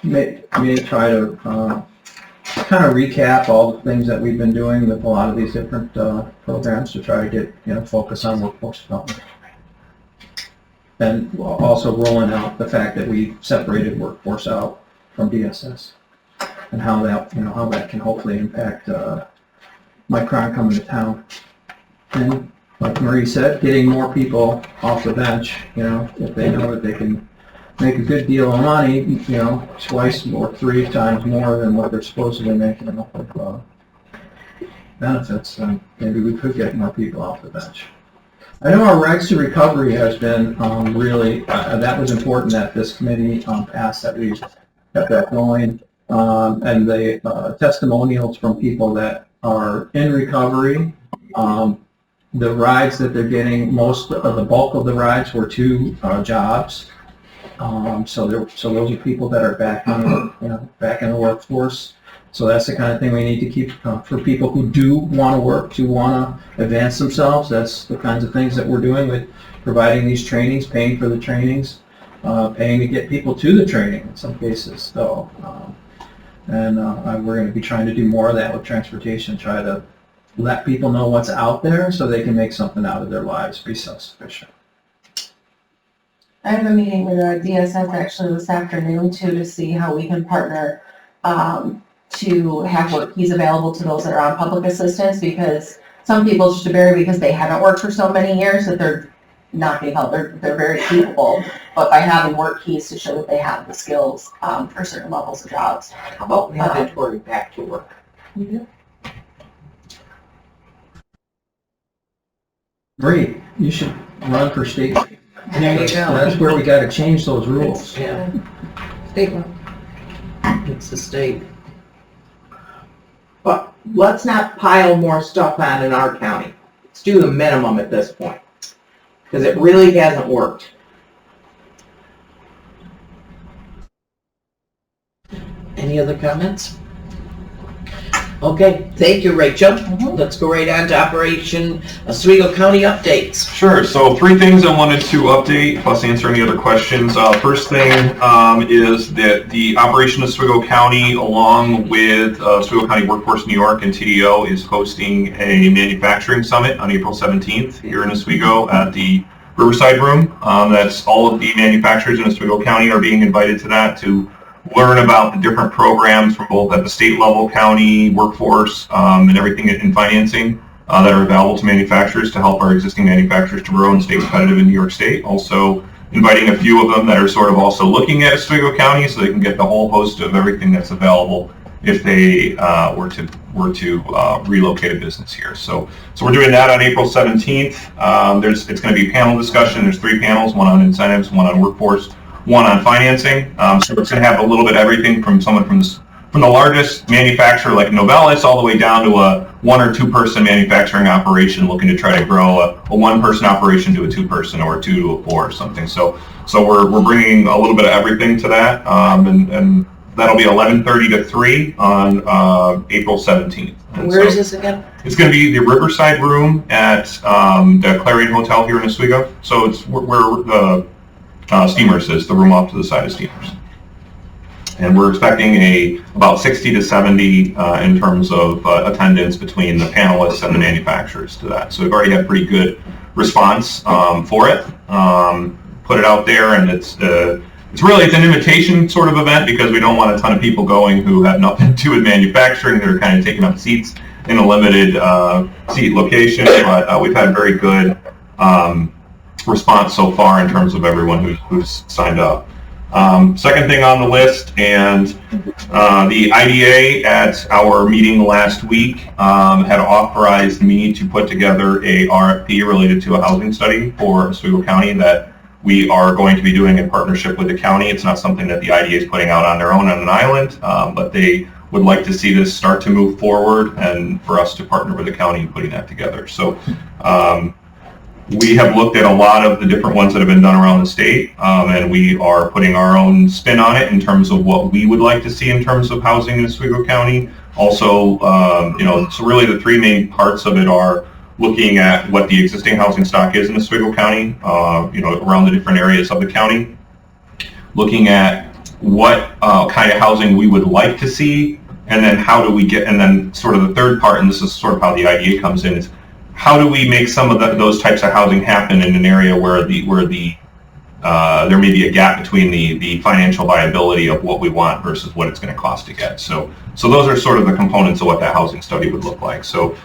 may try to kind of recap all the things that we've been doing with a lot of these different programs to try to get focus on workforce development, and also rolling out the fact that we separated workforce out from DSS, and how that can hopefully impact Mike Cron coming to town. And like Marie said, getting more people off the bench, if they know that they can make a good deal of money, twice or 3 times more than what they're supposedly making off of benefits, then maybe we could get more people off the bench. I know our rights to recovery has been really, that was important that this committee passed, that we got that going, and the testimonials from people that are in recovery, the rides that they're getting, most of the bulk of the rides were to jobs. So those are people that are back in the workforce. So that's the kind of thing we need to keep for people who do want to work, who want to advance themselves. That's the kinds of things that we're doing with providing these trainings, paying for the trainings, paying to get people to the training in some cases. So, we're going to be trying to do more of that with transportation, try to let people know what's out there so they can make something out of their lives, be self-sufficient. I have a meeting with DSS actually this afternoon too, to see how we can partner to have work keys available to those that are on public assistance, because some people just bury because they haven't worked for so many years that they're not being helped. They're very capable, but by having work keys to show that they have the skills for certain levels of jobs. How about mandatory back to work? Great, you should run for state. There you go. That's where we got to change those rules. Yeah, State one. it's the state. But let's not pile more stuff on in our county. Let's do the minimum at this point, because it really hasn't worked. Any other comments? Okay, thank you, Rachel. Let's go right on to Operation Oswego County updates. Sure. So 3 things I wanted to update, plus answer any other questions. First thing is that the Operation Oswego County, along with Oswego County Workforce New York and TDO, is hosting a manufacturing summit on April 17th here in Oswego at the Riverside Room. That's all of the manufacturers in Oswego County are being invited to that to learn about the different programs from both at the state level, county, workforce, and everything in financing that are available to manufacturers to help our existing manufacturers to grow and stay competitive in New York State. Also inviting a few of them that are sort of also looking at Oswego County so they can get the whole host of everything that's available if they were to relocate a business here. So we're doing that on April 17th. It's going to be a panel discussion. There's 3 panels, one on incentives, one on workforce, one on financing. So it's going to have a little bit of everything from someone from the largest manufacturer like Novelis all the way down to a 1 or 2 person manufacturing operation looking to try to grow a 1 person operation to a 2 person or a 2 to a 4 or something. So we're bringing a little bit of everything to that, and that'll be 11:30 to 3 on April 17th. And Where is this again? It's going to be the Riverside Room at the Clarion Hotel here in Oswego. So it's where the Steamers is, the room off to the side of Steamers. And we're expecting about 60 to 70 in terms of attendance between the panelists and the manufacturers to that. So we've already had pretty good response for it. Put it out there, and it's an invitation sort of event because we don't want a ton of people going who have nothing to do with manufacturing. They're kind of taking up seats in a limited seat location, but we've had very good response so far in terms of everyone who's signed up. Second thing on the list, and the IDA at our meeting last week had authorized me to put together a RFP related to a housing study for Oswego County that we are going to be doing in partnership with the county. It's not something that the IDA is putting out on their own on an island, but they would like to see this start to move forward and for us to partner with the county in putting that together. So we have looked at a lot of the different ones that have been done around the state, and we are putting our own spin on it in terms of what we would like to see in terms of housing in Oswego County. Also, so really the three main parts of it are looking at what the existing housing stock is in Oswego County, around the different areas of the county, looking at what kind of housing we would like to see, and then how do we get, and then sort of the third part, and this is sort of how the IDA comes in, is how do we make some of those types of housing happen in an area where there may be a gap between the financial viability of what we want versus what it's going to cost to get. So those are sort of the components of what that housing study would look like. So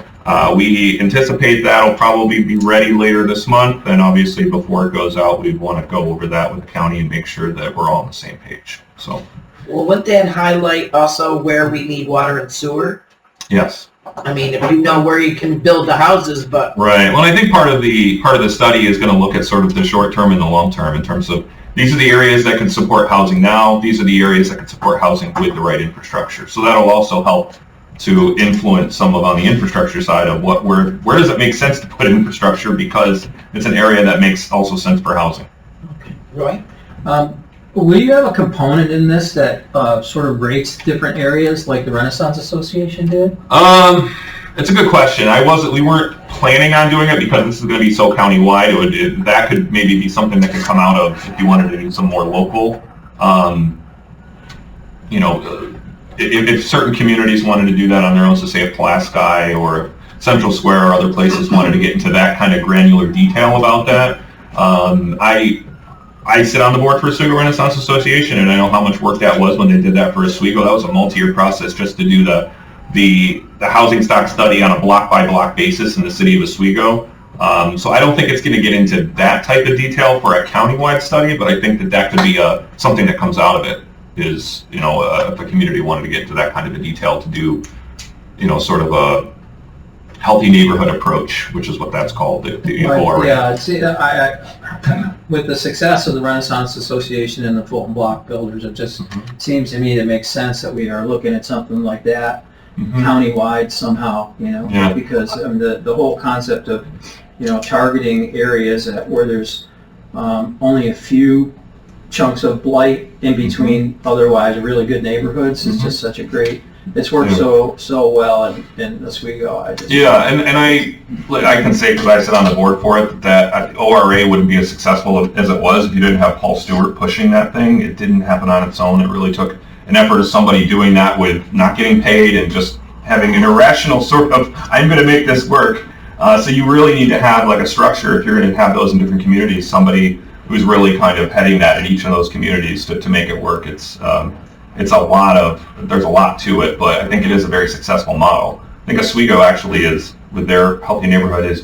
we anticipate that'll probably be ready later this month, and obviously before it goes out, we'd want to go over that with the county and make sure that we're all on the same page. So. Well, wouldn't that highlight also where we need water and sewer? Yes. I mean, if you know where you can build the houses, but... Right. Well, I think part of the study is going to look at sort of the short term and the long term in terms of these are the areas that can support housing now. These are the areas that can support housing with the right infrastructure. So that'll also help to influence some of on the infrastructure side of where does it make sense to put infrastructure, because it's an area that makes also sense for housing. Okay. Roy? Will you have a component in this that sort of rates different areas like the Renaissance Association did? It's a good question. We weren't planning on doing it because this is going to be so countywide. That could maybe be something that could come out of if you wanted to do some more local. If certain communities wanted to do that on their own, so say if Pulaski or Central Square or other places wanted to get into that kind of granular detail about that. I sit on the board for Oswego Renaissance Association, and I know how much work that was when they did that for Oswego. That was a multi-year process just to do the housing stock study on a block-by-block basis in the city of Oswego. So I don't think it's going to get into that type of detail for a countywide study, but I think that could be something that comes out of it, is, if a community wanted to get into that kind of a detail to do, sort of a healthy neighborhood approach, which is what that's called. Yeah, see, with the success of the Renaissance Association and the Fulton Block Builders, it just seems to me to make sense that we are looking at something like that countywide somehow, because the whole concept of, targeting areas where there's only a few chunks of blight in between otherwise really good neighborhoods is just such a great. It's worked so well in Oswego. And I can say, because I sit on the board for it, that ORA wouldn't be as successful as it was if you didn't have Paul Stewart pushing that thing. It didn't happen on its own. It really took an effort of somebody doing that with not getting paid and just having an irrational sort of, I'm going to make this work. So you really need to have like a structure if you're going to have those in different communities, somebody who's really kind of heading that in each of those communities to make it work. There's a lot to it, but I think it is a very successful model. I think Oswego actually is, with their healthy neighborhood,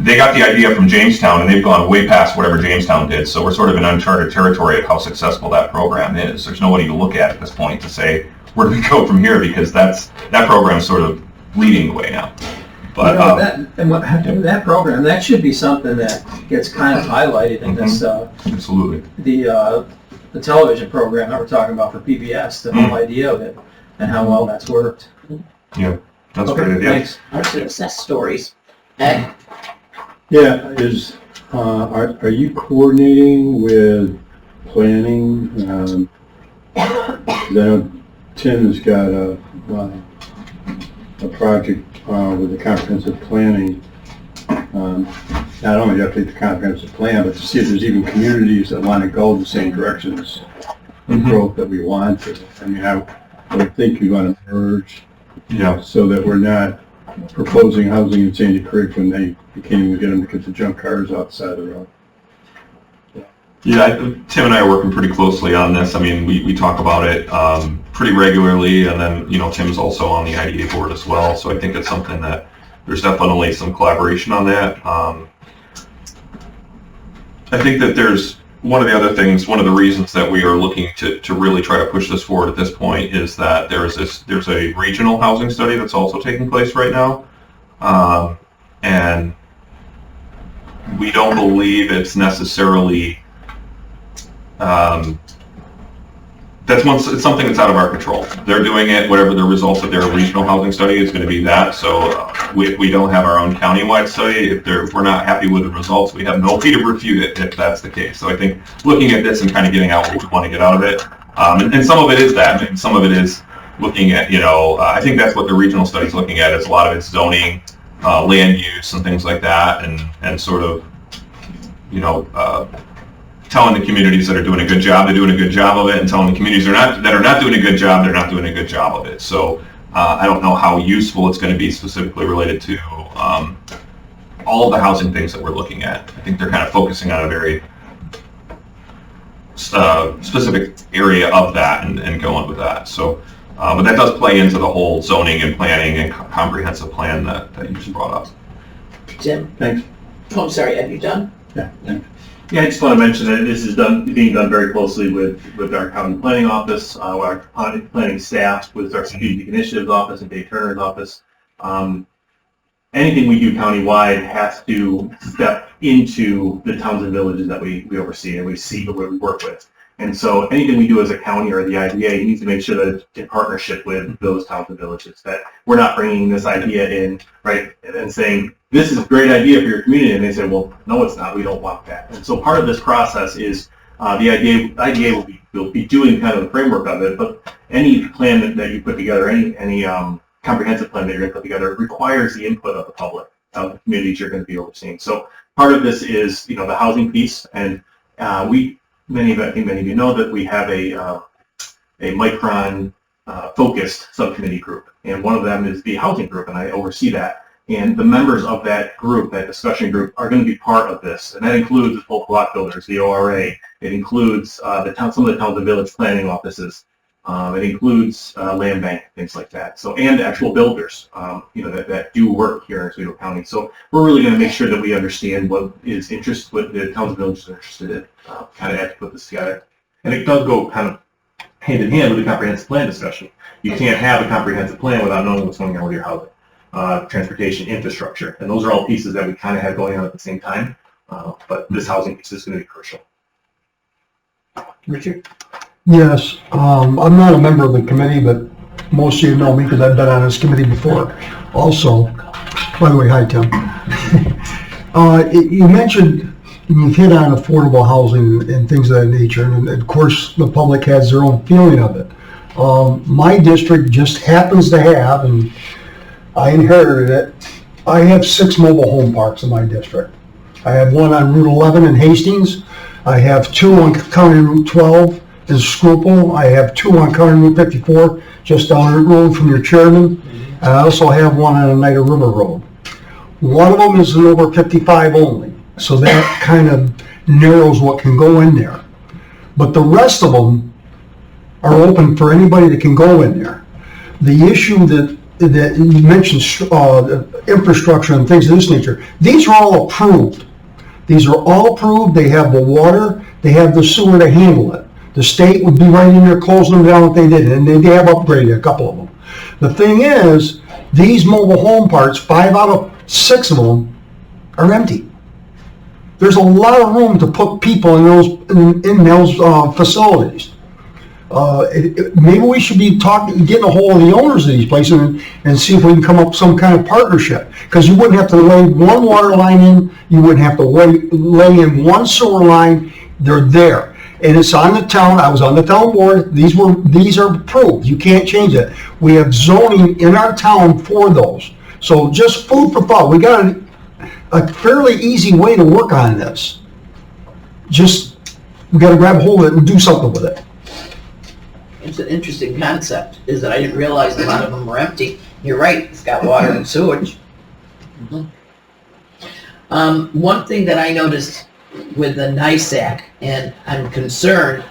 they got the idea from Jamestown and they've gone way past whatever Jamestown did. So we're sort of in uncharted territory of how successful that program is. There's nobody to look at this point to say, where do we go from here? Because that program is sort of leading the way now. But that program, that should be something that gets kind of highlighted in this. Absolutely. The television program that we're talking about for PBS, the whole idea of it, and how well that's worked. Yeah, that's great. Thanks. Our success stories. Ed? Yeah, are you coordinating with planning? I know Tim has got a project with the comprehensive planning. Not only to update the comprehensive plan, but to see if there's even communities that want to go the same direction as the growth that we want. I mean, I would think you want to merge, so that we're not proposing housing in Sandy Creek when you can't even get them to get the junk cars outside the road. Yeah, Tim and I are working pretty closely on this. I mean, we talk about it pretty regularly, and then, Tim's also on the IDA board as well, so I think it's something that there's definitely some collaboration on that. I think that there's one of the reasons that we are looking to really try to push this forward at this point is that there's a regional housing study that's also taking place right now, and we don't believe it's necessarily it's something that's out of our control. They're doing it, whatever the results of their regional housing study is going to be that. So we don't have our own countywide study. If we're not happy with the results, we have no way to refute it if that's the case. So I think looking at this and kind of getting out what we want to get out of it, and some of it is that, and some of it is looking at, I think that's what the regional study is looking at, is a lot of it's zoning, land use and things like that, and sort of, telling the communities that are doing a good job, they're doing a good job of it, and telling the communities that are not doing a good job, they're not doing a good job of it. So I don't know how useful it's going to be specifically related to all of the housing things that we're looking at. I think they're kind of focusing on a very specific area of that and going with that. So, but that does play into the whole zoning and planning and comprehensive plan that you just brought up. Jim? Thanks. Oh, I'm sorry, have you done? Yeah, thanks. Yeah, I just want to mention that this is being done very closely with our county planning office, our planning staff, with our strategic initiatives office and Dave Turner's office. Anything we do countywide has to step into the towns and villages that we oversee and we work with. And so anything we do as a county or the IDA needs to make sure that it's in partnership with those towns and villages, that we're not bringing this idea in, right, and saying, this is a great idea for your community, and they say, well, no, it's not, we don't want that. And so part of this process is the IDA will be doing kind of the framework of it, but any plan that you put together, any comprehensive plan that you're going to put together requires the input of the public, of the communities you're going to be overseeing. So part of this is, the housing piece, and I think many of you know that we have a Micron focused subcommittee group, and one of them is the housing group, and I oversee that. And the members of that group, that discussion group, are going to be part of this, and that includes the local block builders, the ORA. It includes some of the towns and village planning offices. It includes land bank, things like that. So, and actual builders, that do work here in Oswego County. So we're really going to make sure that we understand what the towns and villages are interested in, kind of have to put this together. And it does go kind of hand in hand with the comprehensive plan discussion. You can't have a comprehensive plan without knowing what's going on with your housing, transportation, infrastructure, and those are all pieces that we kind of have going on at the same time. But this housing piece is going to be crucial. Richard? Yes, I'm not a member of the committee, but most of you know me because I've been on this committee before also. By the way, hi, Tim. You mentioned, you've hit on affordable housing and things of that nature, and of course the public has their own feeling of it. My district just happens to have, and I inherited it, I have 6 mobile home parks in my district. I have one on Route 11 in Hastings. I have 2 on County Route 12 in Schuylkill. I have 2 on County Route 54, just down the road from your chairman. And I also have one on Oneida River Road. One of them is an over 55 only, so that kind of narrows what can go in there. But the rest of them are open for anybody that can go in there. The issue that you mentioned, infrastructure and things of this nature, these are all approved. These are all approved. They have the water, they have the sewer to handle it. The state would be right in there closing them down if they did, and they have upgraded a couple of them. The thing is, these mobile home parks, 5 out of 6 of them are empty. There's a lot of room to put people in those facilities. Maybe we should be getting a hold of the owners of these places and see if we can come up with some kind of partnership. Because you wouldn't have to lay one water line in, you wouldn't have to lay in one sewer line. They're there. And it's on the town. I was on the town board. These are approved. You can't change it. We have zoning in our town for those. So just food for thought. We got a fairly easy way to work on this. We got to grab a hold of it and do something with it. It's an interesting concept, is that I didn't realize a lot of them were empty. You're right, it's got water and sewage. Mm-hmm. One thing that I noticed with the NISAC, and I'm concerned,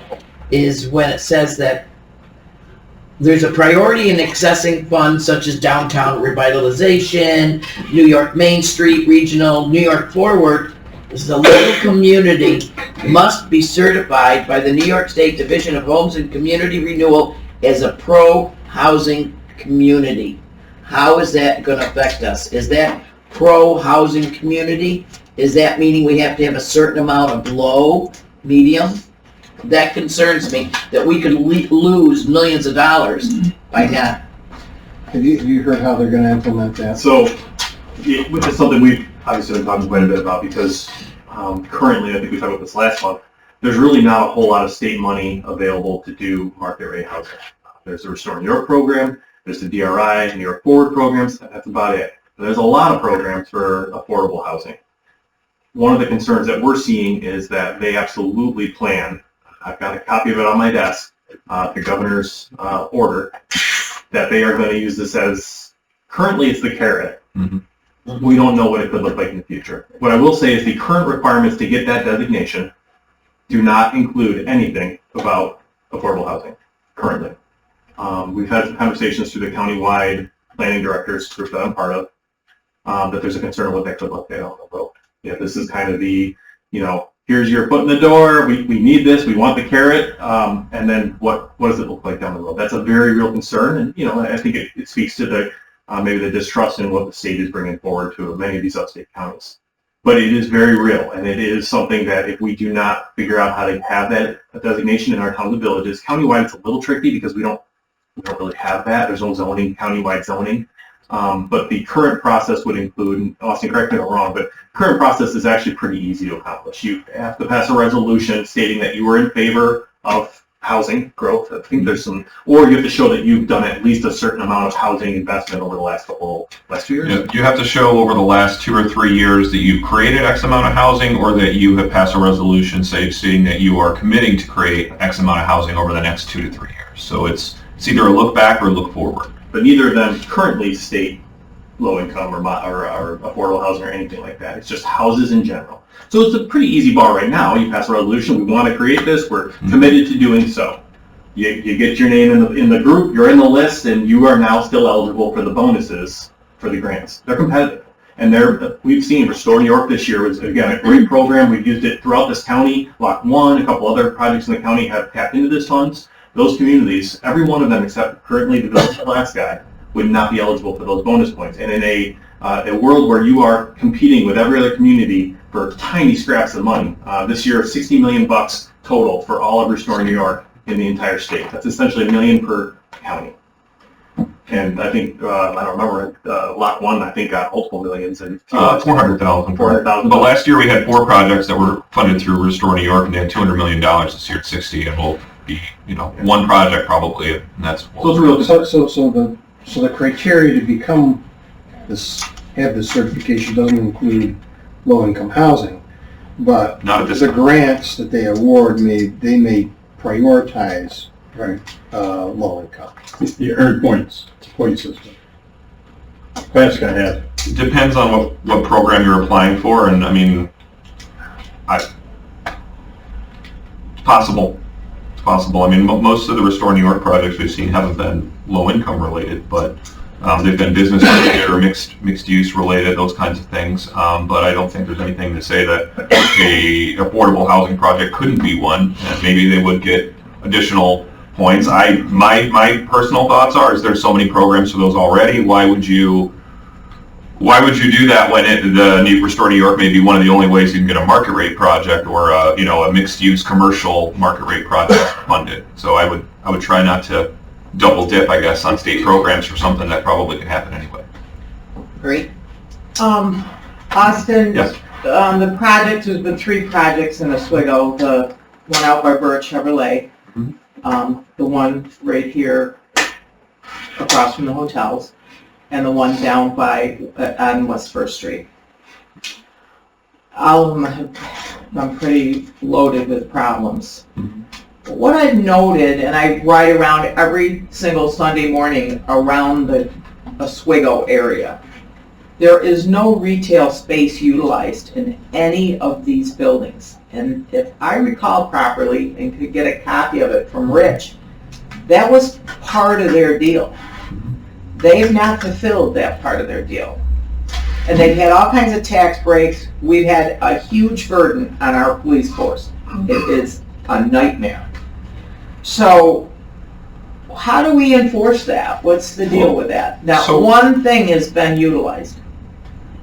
is when it says that there's a priority in accessing funds such as downtown revitalization, New York Main Street Regional, New York Forward. The local community must be certified by the New York State Division of Homes and Community Renewal as a pro-housing community. How is that going to affect us? Is that pro-housing community? Is that meaning we have to have a certain amount of low, medium? That concerns me, that we could lose millions of dollars by not. Have you heard how they're gonna implement that? So, which is something we've obviously been talking quite a bit about because currently, I think we talked about this last month, there's really not a whole lot of state money available to do market rate housing. There's the Restore New York program, there's the DRI, New York Forward programs, that's about it. But there's a lot of programs for affordable housing. One of the concerns that we're seeing is that they absolutely plan, I've got a copy of it on my desk, the governor's order, that they are going to use this as, currently it's the carrot. Mm-hmm. We don't know what it could look like in the future. What I will say is the current requirements to get that designation do not include anything about affordable housing currently. We've had some conversations through the countywide planning directors group that I'm part of, that there's a concern of what that could look like on the road. Yeah, this is kind of the, here's your foot in the door, we need this, we want the carrot, and then what does it look like down the road? That's a very real concern, and I think it speaks to the maybe the distrust in what the state is bringing forward to many of these upstate counties. But it is very real, and it is something that if we do not figure out how to have that designation in our towns and villages, countywide it's a little tricky because we don't really have that. There's no zoning, countywide zoning. But the current process would include, and Austin, correct me if I'm wrong, but current process is actually pretty easy to accomplish. You have to pass a resolution stating that you are in favor of housing growth. I think there's some, or you have to show that you've done at least a certain amount of housing investment over the last 2 years. Yeah, you have to show over the last 2 or 3 years that you've created X amount of housing, or that you have passed a resolution stating that you are committing to create X amount of housing over the next 2 to 3 years. So it's either a look back or a look forward. But neither of them currently state low income or affordable housing or anything like that. It's just houses in general. So it's a pretty easy bar right now. You pass a resolution, we want to create this, we're committed to doing so. You get your name in the group, you're in the list, and you are now still eligible for the bonuses for the grants. They're competitive. And we've seen Restore New York this year was, again, a great program. We've used it throughout this county. Lock 1, a couple other projects in the county have tapped into this funds. Those communities, every one of them except currently the Village of Alaska, would not be eligible for those bonus points. And in a world where you are competing with every other community for tiny scraps of money, this year $60 million total for all of Restore New York in the entire state. That's essentially $1 million per county. And I think, I don't remember, Lock 1 I think got multiple millions. And 400,000. 400,000. But last year we had 4 projects that were funded through Restore New York, and they had $200 million. This year it's 60, and we'll be, one project probably, and that's. So the criteria to become have this certification doesn't include low-income housing, but Not at this the time. grants that they award may prioritize low income. You earn points. It's a point system. Alaska has it. It depends on what program you're applying for, and possible. It's possible. I mean, most of the Restore New York projects we've seen haven't been low-income related, but they've been business related or mixed use related, those kinds of things. But I don't think there's anything to say that a affordable housing project couldn't be one, and maybe they would get additional points. My personal thoughts are, is there's so many programs for those already. Why would you do that when the Restore New York may be one of the only ways you can get a market rate project or a mixed use commercial market rate project funded? So I would try not to double dip, I guess, on state programs for something that probably could happen anyway. Great. Austin, Yes. the project, there's been 3 projects in Oswego, the one out by Birch Chevrolet, the one right here across from the hotels, and the one down by, on West First Street. All of them have been pretty loaded with problems. What I've noted, and I ride around every single Sunday morning around the Oswego area, There is no retail space utilized in any of these buildings. And if I recall properly, and could get a copy of it from Rich, that was part of their deal. They have not fulfilled that part of their deal. And they've had all kinds of tax breaks. We've had a huge burden on our police force. It is a nightmare. So how do we enforce that? What's the deal with that? Now, So- one thing has been utilized.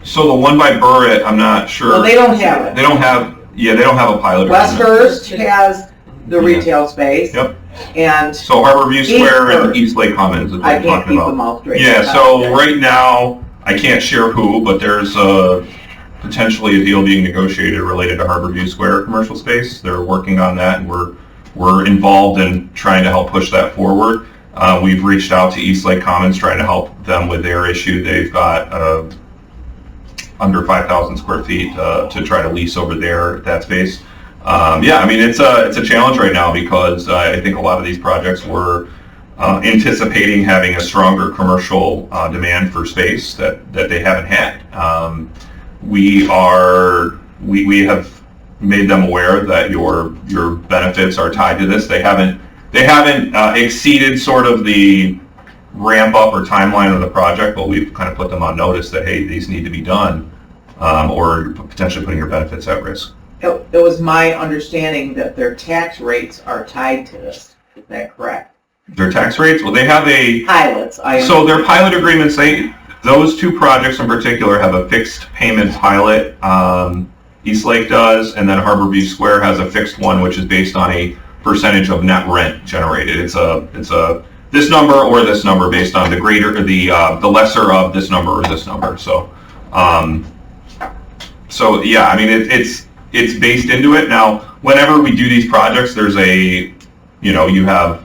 So the one by Burritt, I'm not sure. Well, they don't have it. They don't have a pilot. West agreement. First has the retail space. Yep. And So Harborview Square and First. East Lake Commons is what I I'm can't talking keep about. them all straight. Yeah, so right now, I can't share who, but there's potentially a deal being negotiated related to Harborview Square commercial space. They're working on that, and we're involved in trying to help push that forward. We've reached out to East Lake Commons, trying to help them with their issue. They've got under 5,000 square feet to try to lease over that space. Yeah, I mean, it's a challenge right now because I think a lot of these projects were anticipating having a stronger commercial demand for space that they haven't had. We have made them aware that your benefits are tied to this. They haven't exceeded sort of the ramp up or timeline of the project, but we've kind of put them on notice that, hey, these need to be done, or you're potentially putting your benefits at risk. It was my understanding that their tax rates are tied to this. Is that correct? Their tax rates? Well, they have Pilots. So their pilot agreements, those two projects in particular have a fixed payment pilot. East Lake does, and then Harborview Square has a fixed one, which is based on a percentage of net rent generated. It's a this number or this number based on the greater, the lesser of this number or this number. So, so yeah, I mean it's based into it. Now, whenever we do these projects, there's you have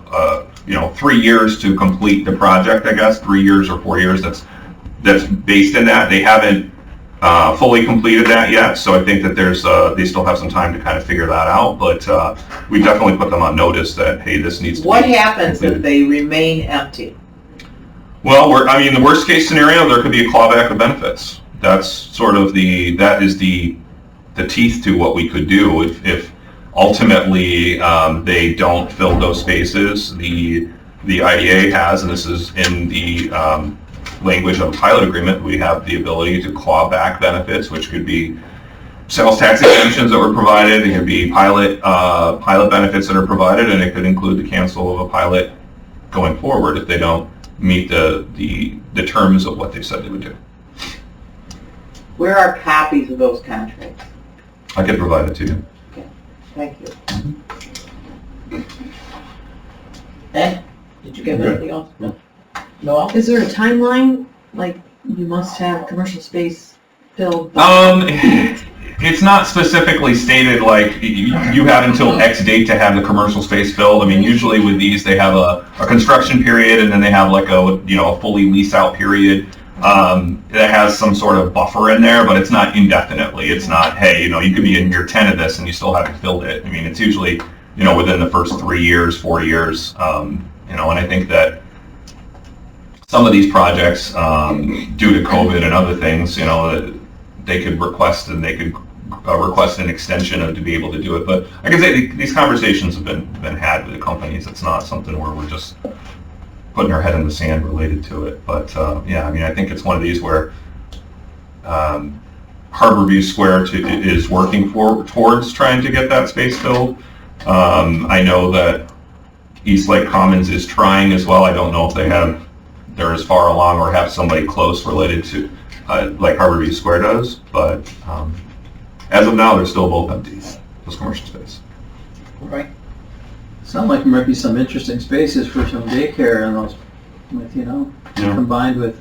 3 years to complete the project. I guess 3 years or 4 years. That's based in that. They haven't fully completed that yet, so I think that they still have some time to kind of figure that out. But we definitely put them on notice that, hey, this needs to. What happens if they remain empty? Well, the worst case scenario, there could be a clawback of benefits. That's sort of the teeth to what we could do if ultimately they don't fill those spaces. The IDA has, and this is in the language of a pilot agreement, we have the ability to claw back benefits, which could be sales tax exemptions that were provided. It could be pilot benefits that are provided, and it could include the cancel of a pilot going forward if they don't meet the terms of what they said they would do. Where are copies of those contracts? I could provide it to you. Okay, thank you. Ben, did you get anything else? No. No? Is there a timeline, like you must have commercial space filled? It's not specifically stated like you have until X date to have the commercial space filled. I mean, usually with these they have a construction period, and then they have like a fully lease out period that has some sort of buffer in there, but it's not indefinitely. It's not, hey, you could be in year 10 of this and you still haven't filled it. I mean, it's usually within the first 3 years, 4 years, and I think that some of these projects, due to COVID and other things, they could request an extension to be able to do it. But I can say these conversations have been had with the companies. It's not something where we're just putting our head in the sand related to it. But yeah, I mean, I think it's one of these where Harborview Square is working towards trying to get that space filled. I know that East Lake Commons is trying as well. I don't know if they're as far along or have somebody close related to like Harborview Square does, but as of now, they're still both empty, those commercial space. Right. Sound like there might be some interesting spaces for some daycare in those, combined with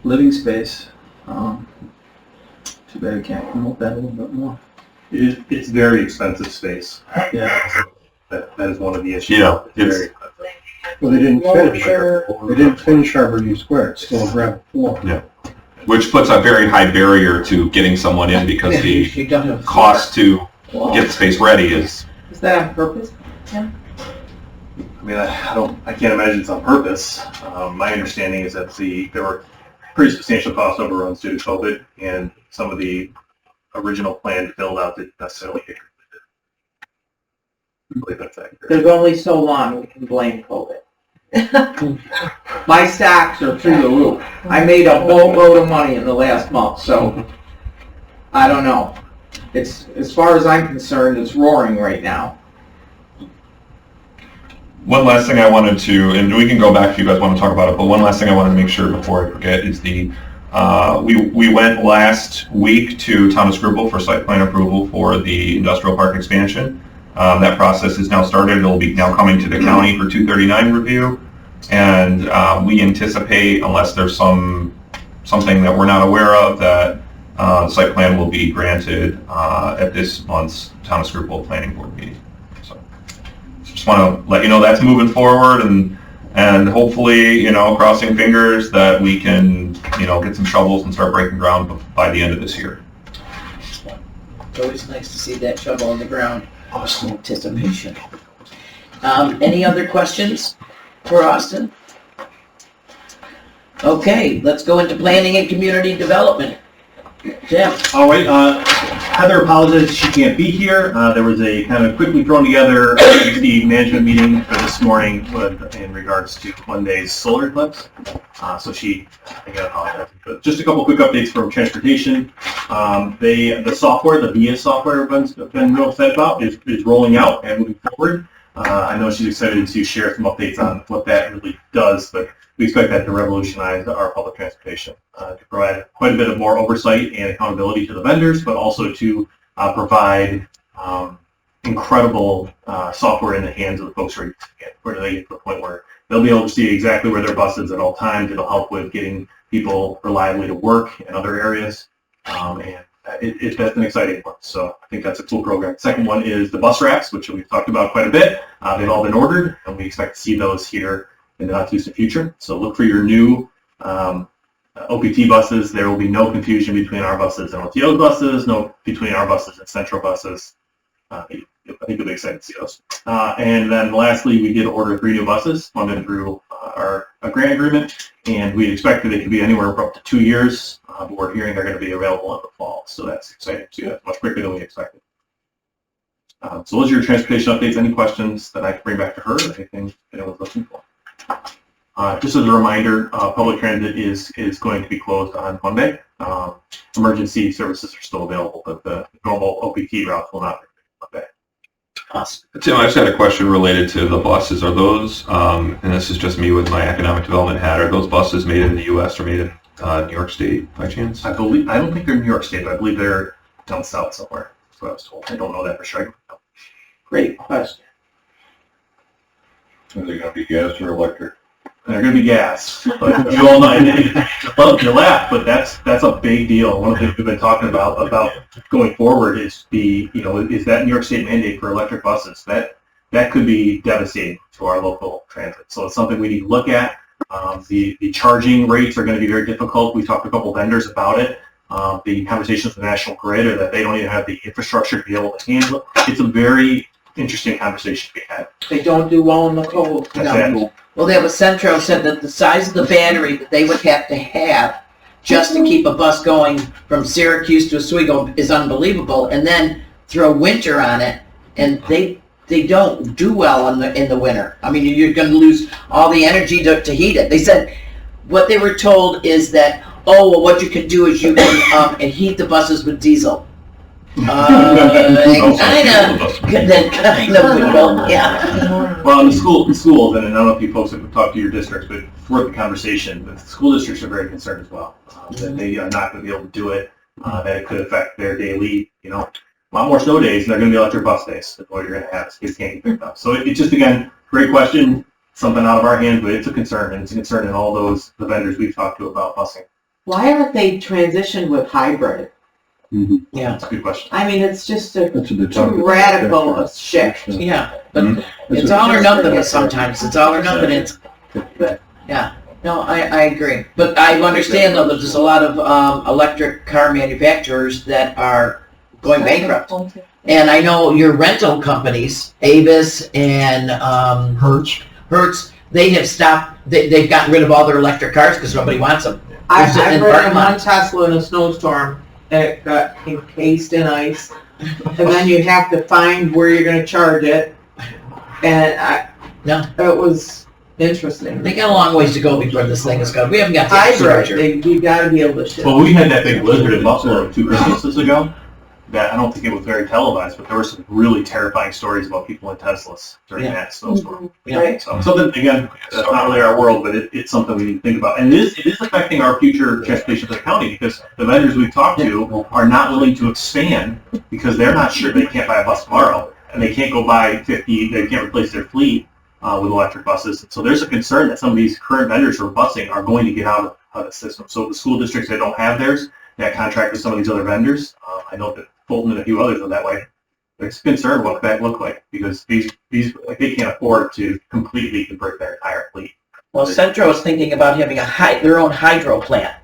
living space. Too bad we can't promote that a little bit more. It's very expensive space. Yeah. That is one of the issues. Yeah, It's very expensive. Well, they didn't finish Harborview Square. It's still a gravel floor. Yeah. Which puts a very high barrier to getting someone in because the cost to get the space ready is. Is that on purpose? Yeah. I mean, I can't imagine it's on purpose. My understanding is that there were pretty substantial cost overruns due to COVID, and some of the original plan to build out didn't necessarily get completed. I believe that's accurate. There's only so long we can blame COVID. My stocks are through the roof. I made a boatload of money in the last month, so I don't know. It's, as far as I'm concerned, it's roaring right now. One last thing I wanted to, and we can go back if you guys want to talk about it, but one last thing I wanted to make sure before I forget is we went last week to Town of Scribble for site plan approval for the industrial park expansion. That process is now started. It'll be now coming to the county for 239 review, and we anticipate, unless there's something that we're not aware of, that the site plan will be granted at this month's Town of Scribble Planning Board meeting. So just want to let you know that's moving forward, and hopefully, you know, crossing fingers that we can, you know, get some shovels and start breaking ground by the end of this year. It's always nice to see that shovel on the ground. Awesome anticipation. Any other questions for Austin? Okay, let's go into planning and community development. Jim? All right, Heather apologizes she can't be here. There was a kind of quickly thrown together the management meeting for this morning in regards to Monday's solar eclipse. So she, again, apologizes. But just a couple quick updates from transportation. The software, the VIA software everyone's been real excited about is rolling out and moving forward. I know she's excited to share some updates on what that really does, but we expect that to revolutionize our public transportation, to provide quite a bit of more oversight and accountability to the vendors, but also to provide incredible software in the hands of the folks ready to get, where they get to the point where they'll be able to see exactly where their bus is at all times. It'll help with getting people reliably to work in other areas, and it's been an exciting one. So I think that's a cool program. The second one is the bus racks, which we've talked about quite a bit. They've all been ordered, and we expect to see those here in the not too distant future. So look for your new OPT buses. There will be no confusion between our buses and OTO buses, no between our buses and Central buses. I think you'll be excited to see those. And then lastly, we did order 3 new buses funded through a grant agreement, and we expected it to be anywhere for up to 2 years, but we're hearing they're going to be available in the fall. So that's exciting too. That's much quicker than we expected. So those are your transportation updates. Any questions that I can bring back to her? Anything anyone's looking for? Just as a reminder, public transit is going to be closed on Monday. Emergency services are still available, but the normal OPT routes will not be Monday. Awesome. Tim, I just had a question related to the buses. Are those, and this is just me with my economic development hat, are those buses made in the U.S. or made in New York State by chance? I don't think they're in New York State, but I believe they're down south somewhere. That's what I was told. I don't know that for sure. Great question. Are they going to be gas or electric? They're going to be gas, but you all know, I love to laugh, but that's a big deal. One of the things we've been talking about going forward is is that New York State mandate for electric buses. That could be devastating to our local transit. So it's something we need to look at. The charging rates are going to be very difficult. We talked to a couple vendors about it. The conversations with the National Grid are that they don't even have the infrastructure to be able to handle it. It's a very interesting conversation to be had. They don't do well in the cold. No. Well, that was Centro said that the size of the battery that they would have to have just to keep a bus going from Syracuse to Oswego is unbelievable, and then throw winter on it, and they don't do well in the winter. I mean, you're going to lose all the energy to heat it. They said what they were told is that, oh, well, what you can do is you can and heat the buses with diesel. Kind of will, yeah. Well, in the schools, and I don't know if you folks have talked to your districts, but for the conversation, the school districts are very concerned as well, that they are not going to be able to do it, that it could affect their daily, a lot more snow days, and they're going to be electric bus days. That's what you're going to have. Kids can't get picked up. So it's just, again, great question, something out of our hands, but it's a concern, and it's a concern in all the vendors we've talked to about busing. Why haven't they transitioned with hybrid? Mm-hmm. Yeah, that's a good question. I mean, it's just too radical a shift. Yeah, but it's all or nothing sometimes. It's all or nothing. Yeah, no, I agree. But I understand, though, that there's a lot of electric car manufacturers that are going bankrupt. And I know your rental companies, Avis and Hertz, they have stopped. They've gotten rid of all their electric cars because nobody wants them. I've in ridden parking one lot. Tesla in a snowstorm, and it got encased in ice, and then you have to find where you're gonna charge it, and it was interesting. They got a long ways to go before this thing is gone. We haven't got to Hybrid, you gotta be able to shift. Well, we had that big blizzard in Buffalo 2 Christmases ago, that I don't think it was very televised, but there were some really terrifying stories about people in Teslas during that snowstorm. Yeah. So something, again, that's not really our world, but it's something we need to think about. And it is affecting our future transportation for the county, because the vendors we've talked to are not willing to expand because they're not sure they can't buy a bus tomorrow, and they can't go buy 50, they can't replace their fleet with electric buses. So there's a concern that some of these current vendors who are busing are going to get out of the system. So the school districts that don't have theirs, that contract with some of these other vendors, I know that Fulton and a few others are that way. They're concerned what that look like, because these like, they can't afford to completely convert their entire fleet. Well, Centro is thinking about having their own hydro plant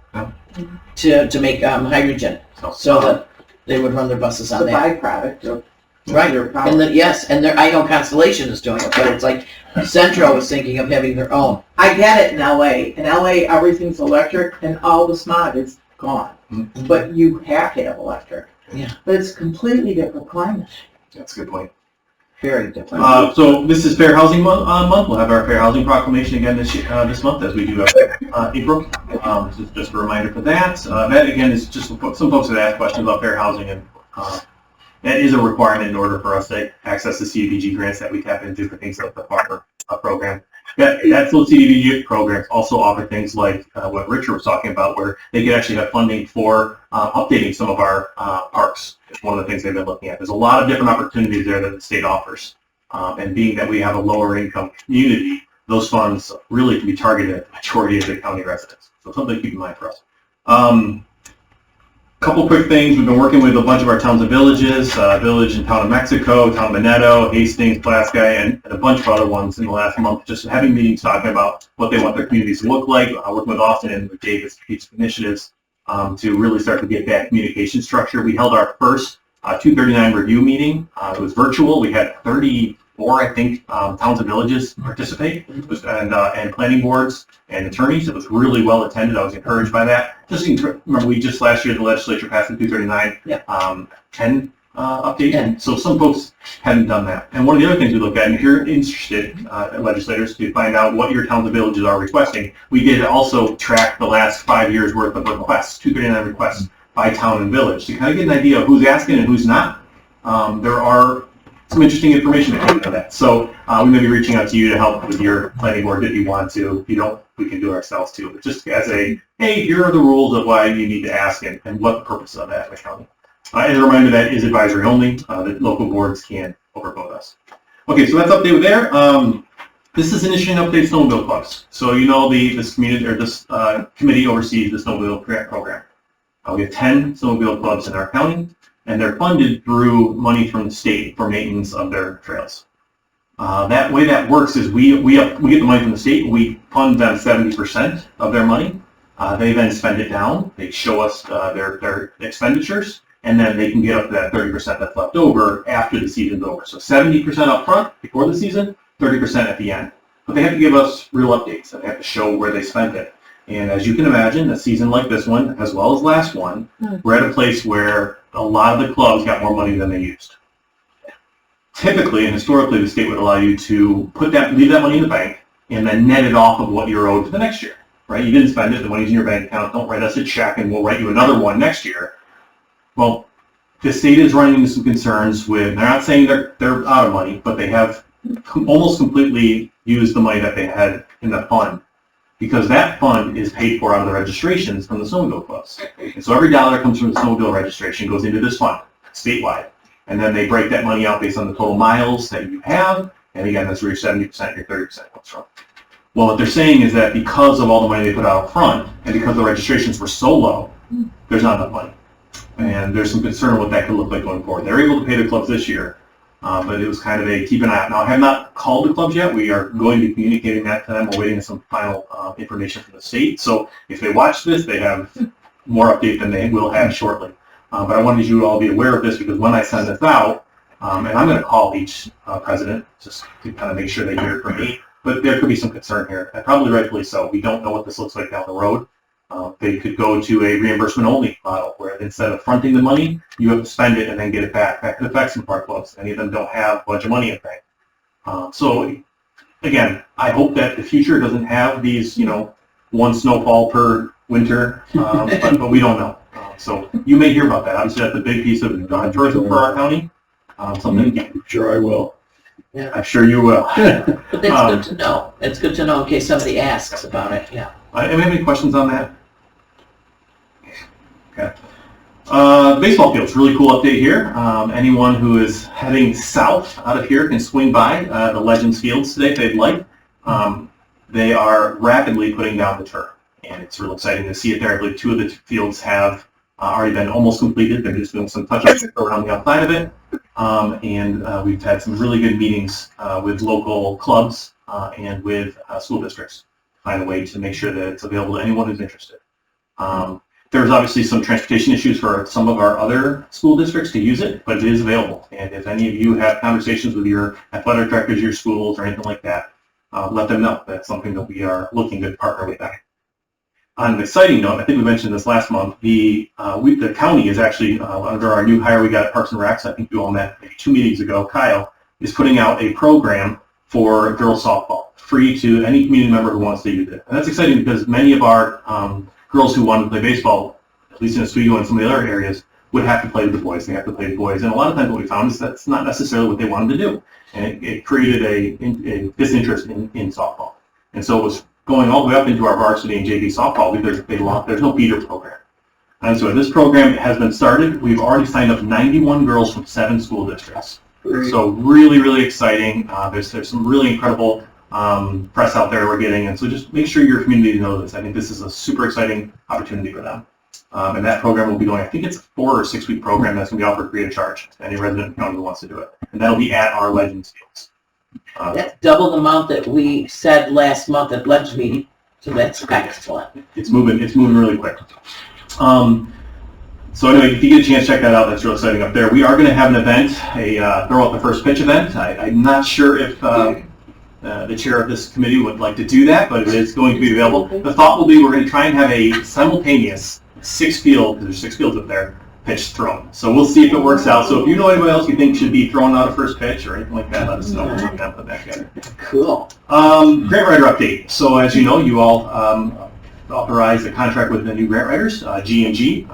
to make hydrogen, so that they would run their buses on It's a that. byproduct of Right, your power. and I know Constellation is doing it, but it's like Centro is thinking of having their own. I get it in LA. In LA, everything's electric and all the smog is gone. Mm-hmm. But you have to have electric. Yeah. But it's a completely different climate. That's a good point. Very different. So this is Fair Housing Month. We'll have our Fair Housing Proclamation again this month, as we do April. Just a reminder for that. That again is just some folks that asked questions about fair housing, and that is a requirement in order for us to access the CDBG grants that we tap into for things like the farmer program. Those CDBG programs also offer things like what Richard was talking about, where they could actually have funding for updating some of our parks. It's one of the things they've been looking at. There's a lot of different opportunities there that the state offers. And being that we have a lower income community, those funds really can be targeted at the majority of the county residents. So something to keep in mind for us. Couple quick things. We've been working with a bunch of our towns and villages, village in Town of Mexico, Town of Minetto, Hastings, Pulaski, and a bunch of other ones in the last month, just having meetings talking about what they want their communities to look like, working with Austin and with Davis initiatives to really start to get that communication structure. We held our first 239 review meeting. It was virtual. We had 34, I think, towns and villages participate, and planning boards and attorneys. It was really well attended. I was encouraged by that. Just remember, we just last year the legislature passed the 239 10 update, and so some folks hadn't done that. And one of the other things we look at, and if you're interested, legislators, to find out what your towns and villages are requesting, we did also track the last 5 years worth of requests, 239 requests by town and village, to kind of get an idea of who's asking and who's not. There are some interesting information that comes out of that. So we may be reaching out to you to help with your planning board if you want to. If you don't, we can do it ourselves too. But just as a, hey, here are the rules of why you need to ask and what the purpose of that in the county. As a reminder, that is advisory only. The local boards can overvote us. Okay, so that's updated there. This is initiating update snowmobile clubs. So you know this community or this committee oversees the snowmobile program. We have 10 snowmobile clubs in our county, and they're funded through money from the state for maintenance of their trails. That way that works is we get the money from the state, we fund them 70% of their money. They then spend it down, they show us their expenditures, and then they can get up to that 30% that's left over after the season's over. So 70% up front before the season, 30% at the end. But they have to give us real updates, and they have to show where they spent it. And as you can imagine, a season like this one, as well as last one, we're at a place where a lot of the clubs got more money than they used. Typically and historically, the state would allow you to leave that money in the bank and then net it off of what you're owed for the next year, right? You didn't spend it, the money's in your bank account, don't write us a check and we'll write you another one next year. Well, the state is running into some concerns with, they're not saying they're out of money, but they have almost completely used the money that they had in the fund, because that fund is paid for out of the registrations from the snowmobile clubs. And so every dollar that comes from the snowmobile registration goes into this fund, statewide. And then they break that money out based on the total miles that you have. And again, that's where your 70%, your 30% comes from. Well, what they're saying is that because of all the money they put out up front, and because the registrations were so low, there's not enough money. And there's some concern what that could look like going forward. They're able to pay the clubs this year, but it was kind of a keep an eye out. Now, I have not called the clubs yet. We are going to be communicating that to them. We're waiting for some final information from the state. So if they watch this, they have more update than they will have shortly. But I wanted you to all be aware of this, because when I send this out, and I'm going to call each president just to kind of make sure they hear it from me, but there could be some concern here, and probably rightfully so. We don't know what this looks like down the road. They could go to a reimbursement-only model, where instead of fronting the money, you have to spend it and then get it back. That could affect some park clubs. Many of them don't have a bunch of money in the bank. So, again, I hope that the future doesn't have these, one snowfall per winter, but we don't know. So you may hear about that. Obviously, that's a big piece of tourism for our county. Something. Sure I will. Yeah. I'm sure you will. But that's good to know. It's good to know in case somebody asks about it, yeah. Anybody have any questions on that? Okay. Baseball fields, really cool update here. Anyone who is heading south out of here can swing by the Legends Fields today if they'd like. They are rapidly putting down the turf, and it's real exciting to see it there. I believe 2 of the fields have already been almost completed. They're just doing some touch-ups around the outside of it. And we've had some really good meetings with local clubs and with school districts to find a way to make sure that it's available to anyone who's interested. There's obviously some transportation issues for some of our other school districts to use it, but it is available. And if any of you have conversations with your athletic directors, your schools, or anything like that, let them know. That's something that we are looking to partner with them. On an exciting note, I think we mentioned this last month, the county is actually, under our new hire we got at Parks and Recs, I think you all met maybe 2 meetings ago, Kyle, is putting out a program for girls softball, free to any community member who wants to use it. And that's exciting because many of our girls who want to play baseball, at least in Oswego and some of the other areas, would have to play with the boys. They have to play with the boys. And a lot of times what we found is that's not necessarily what they wanted to do. And it created a disinterest in softball. And so it was going all the way up into our varsity and JV softball. There's no feeder program. And so this program has been started. We've already signed up 91 girls from 7 school districts. So really, really exciting. There's some really incredible press out there we're getting, and so just make sure your community knows this. I think this is a super exciting opportunity for them. And that program will be going, I think it's a 4 or 6 week program that's going to be offered free of charge to any resident in the county who wants to do it. And that'll be at our Legends Fields. That's double the amount that we said last month at Legends meeting, so that's excellent. It's moving really quick. So anyway, if you get a chance, check that out. That's real exciting up there. We are going to have an event, a throw out the first pitch event. I'm not sure if the chair of this committee would like to do that, but it is going to be available. The thought will be we're going to try and have a simultaneous 6 field, there's 6 fields up there, pitch thrown. So we'll see if it works out. So if you know anybody else you think should be throwing out a first pitch or anything like that, let us know. We'll work on put that together. Cool. Grant writer update. So as you know, you all authorized a contract with the new grant writers, G&G.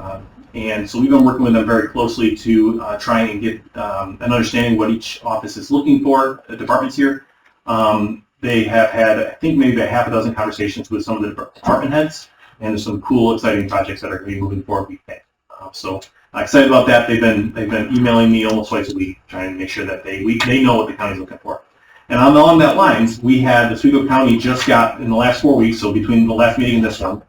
And so we've been working with them very closely to try and get an understanding what each office is looking for, the departments here. They have had, I think, maybe a half a dozen conversations with some of the department heads, and there's some cool, exciting projects that are going to be moving forward, we think. So excited about that. They've been emailing me almost twice a week, trying to make sure that they know what the county's looking for. And along that lines, we had Oswego County just got, in the last 4 weeks, so between the last meeting and this one,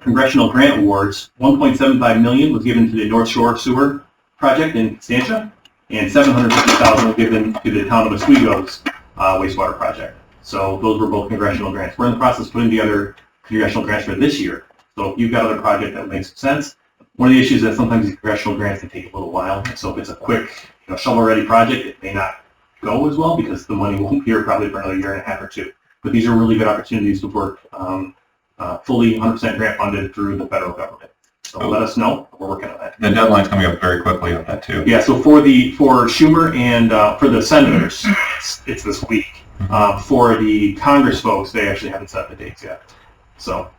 congressional grant awards. $1.75 million was given to the North Shore Sewer Project in Constantia, and $750,000 was given to the town of Oswego's wastewater project. So those were both congressional grants. We're in the process of putting together congressional grants for this year. So if you've got other project that makes sense, one of the issues is that sometimes these congressional grants can take a little while. So if it's a quick, shovel-ready project, it may not go as well because the money won't be here probably for another 1.5 years or 2. But these are really good opportunities to work fully 100% grant funded through the federal government. So let us know. We're working on that. The deadline's coming up very quickly on that too. Yeah. So for Schumer and for the senators, it's this week. For the Congress folks, they actually haven't set the dates yet. So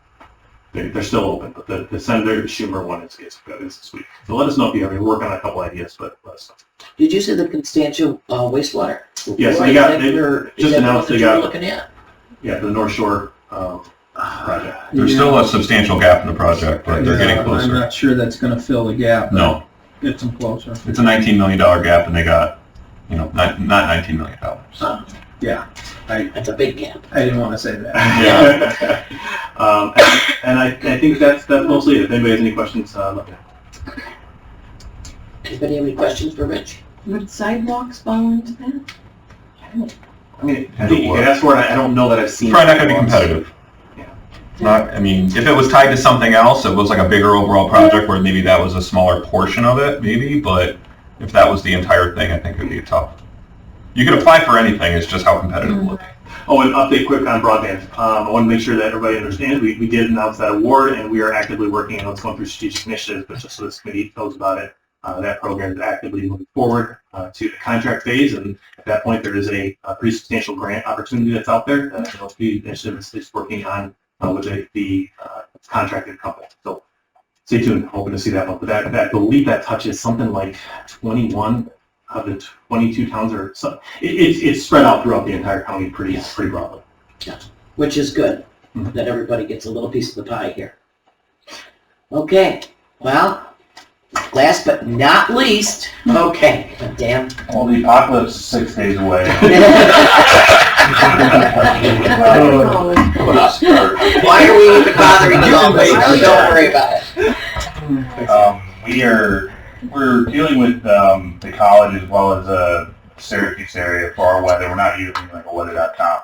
they're still open. But the Senator Schumer one is this week. So let us know if you have any work on a couple ideas. But let us know. Did you say the Constantia wastewater? Yeah. So they just announced they got. Looking at? Yeah, the North Shore. Project. There's still a substantial gap in the project, but they're getting closer. I'm not sure that's going to fill the gap. No. Get them closer. It's a $19 million gap, and they got, not $19 million. Yeah. That's a big gap. I didn't want to say that. Yeah. And I think that's mostly it. If anybody has any questions, let me know. Anybody have any questions for Rich? Would sidewalks fall into that? I mean, I think you could ask for it. I don't know that I've seen. It's probably not going to be competitive. If it was tied to something else, it was like a bigger overall project where maybe that was a smaller portion of it, maybe, but if that was the entire thing, I think it would be tough. You could apply for anything, it's just how competitive it would be. Oh, and update quick on broadband. I want to make sure that everybody understands, we did announce that award, and we are actively working on what's going through strategic initiatives, but just so this committee knows about it, that program is actively moving forward to the contract phase, and at that point, there is a pretty substantial grant opportunity that's out there that the strategic initiative is working on with the contracted company. So stay tuned, hoping to see that one. But I believe that touches something like 21 of the 22 towns, or so. It's spread out throughout the entire county pretty broadly. Yeah, which is good, that everybody gets a little piece of the pie here. Okay, well, last but not least, okay, damn. Well, the apocalypse is 6 days away. Why are we even bothering you all this? Don't worry about it. We're dealing with the college as well as the Syracuse area for our weather. We're not using like a weather.com.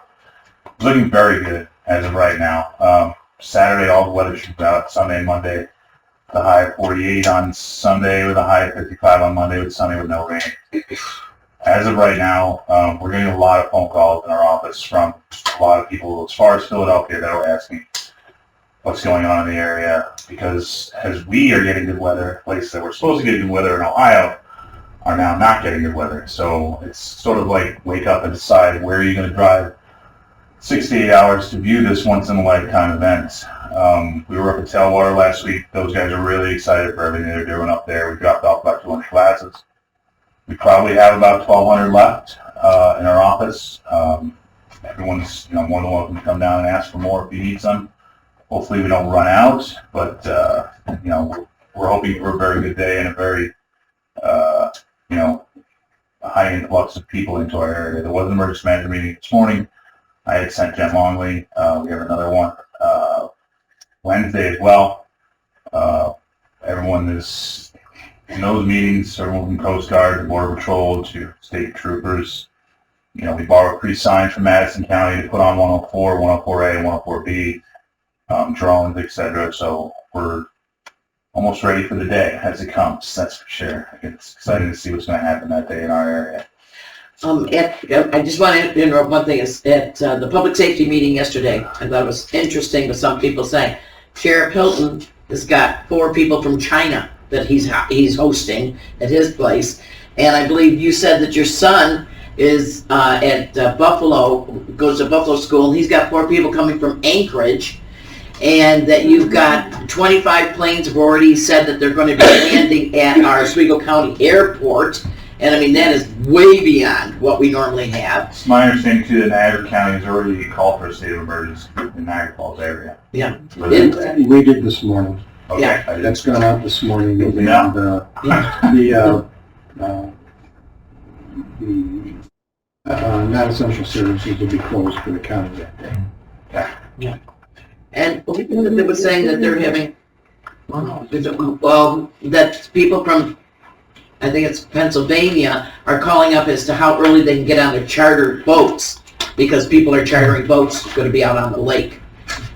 It's looking very good as of right now. Saturday, all the weather should be out. Sunday and Monday, the high of 48 on Sunday with a high of 55 on Monday with Sunday with no rain. As of right now, we're getting a lot of phone calls in our office from a lot of people as far as Philadelphia that are asking what's going on in the area, because as we are getting good weather, places that we're supposed to get good weather in Ohio are now not getting good weather. So it's sort of like wake up and decide where are you going to drive 6 to 8 hours to view this once-in-a-lifetime event. We were up at Tailwater last week. Those guys are really excited for everything they're doing up there. We dropped off about 200 classes. We probably have about 1,200 left in our office. Everyone's more than welcome to come down and ask for more if you need some. Hopefully we don't run out, but we're hoping for a very good day and a very a high influx of people into our area. There was an emergency manager meeting this morning. I had sent Jen Longley. We have another one Wednesday as well. Everyone is in those meetings, everyone from Coast Guard to Border Patrol to state troopers. We borrowed 3 signs from Madison County to put on 104, 104A, and 104B. Drones, etc. So we're almost ready for the day as it comes. That's for sure. It's exciting to see what's going to happen that day in our area. I just want to interrupt one thing. Is at the public safety meeting yesterday, I thought it was interesting with some people saying Sheriff Hilton has got 4 people from China that he's hosting at his place, and I believe you said that your son is at Buffalo, goes to Buffalo school, and he's got 4 people coming from Anchorage. And that you've got 25 planes have already said that they're going to be landing at our Oswego County Airport. And I mean, that is way beyond what we normally have. It's my understanding too that Niagara County has already called for a state of emergency in Niagara Falls area. Yeah. We did this morning. Okay. Yeah. That's gone out this morning. And Yeah. the non-essential services will be closed for the county that day. Yeah. And they were saying that they're having, that people from, I think it's Pennsylvania, are calling up as to how early they can get on their chartered boats, because people are chartering boats going to be out on the lake.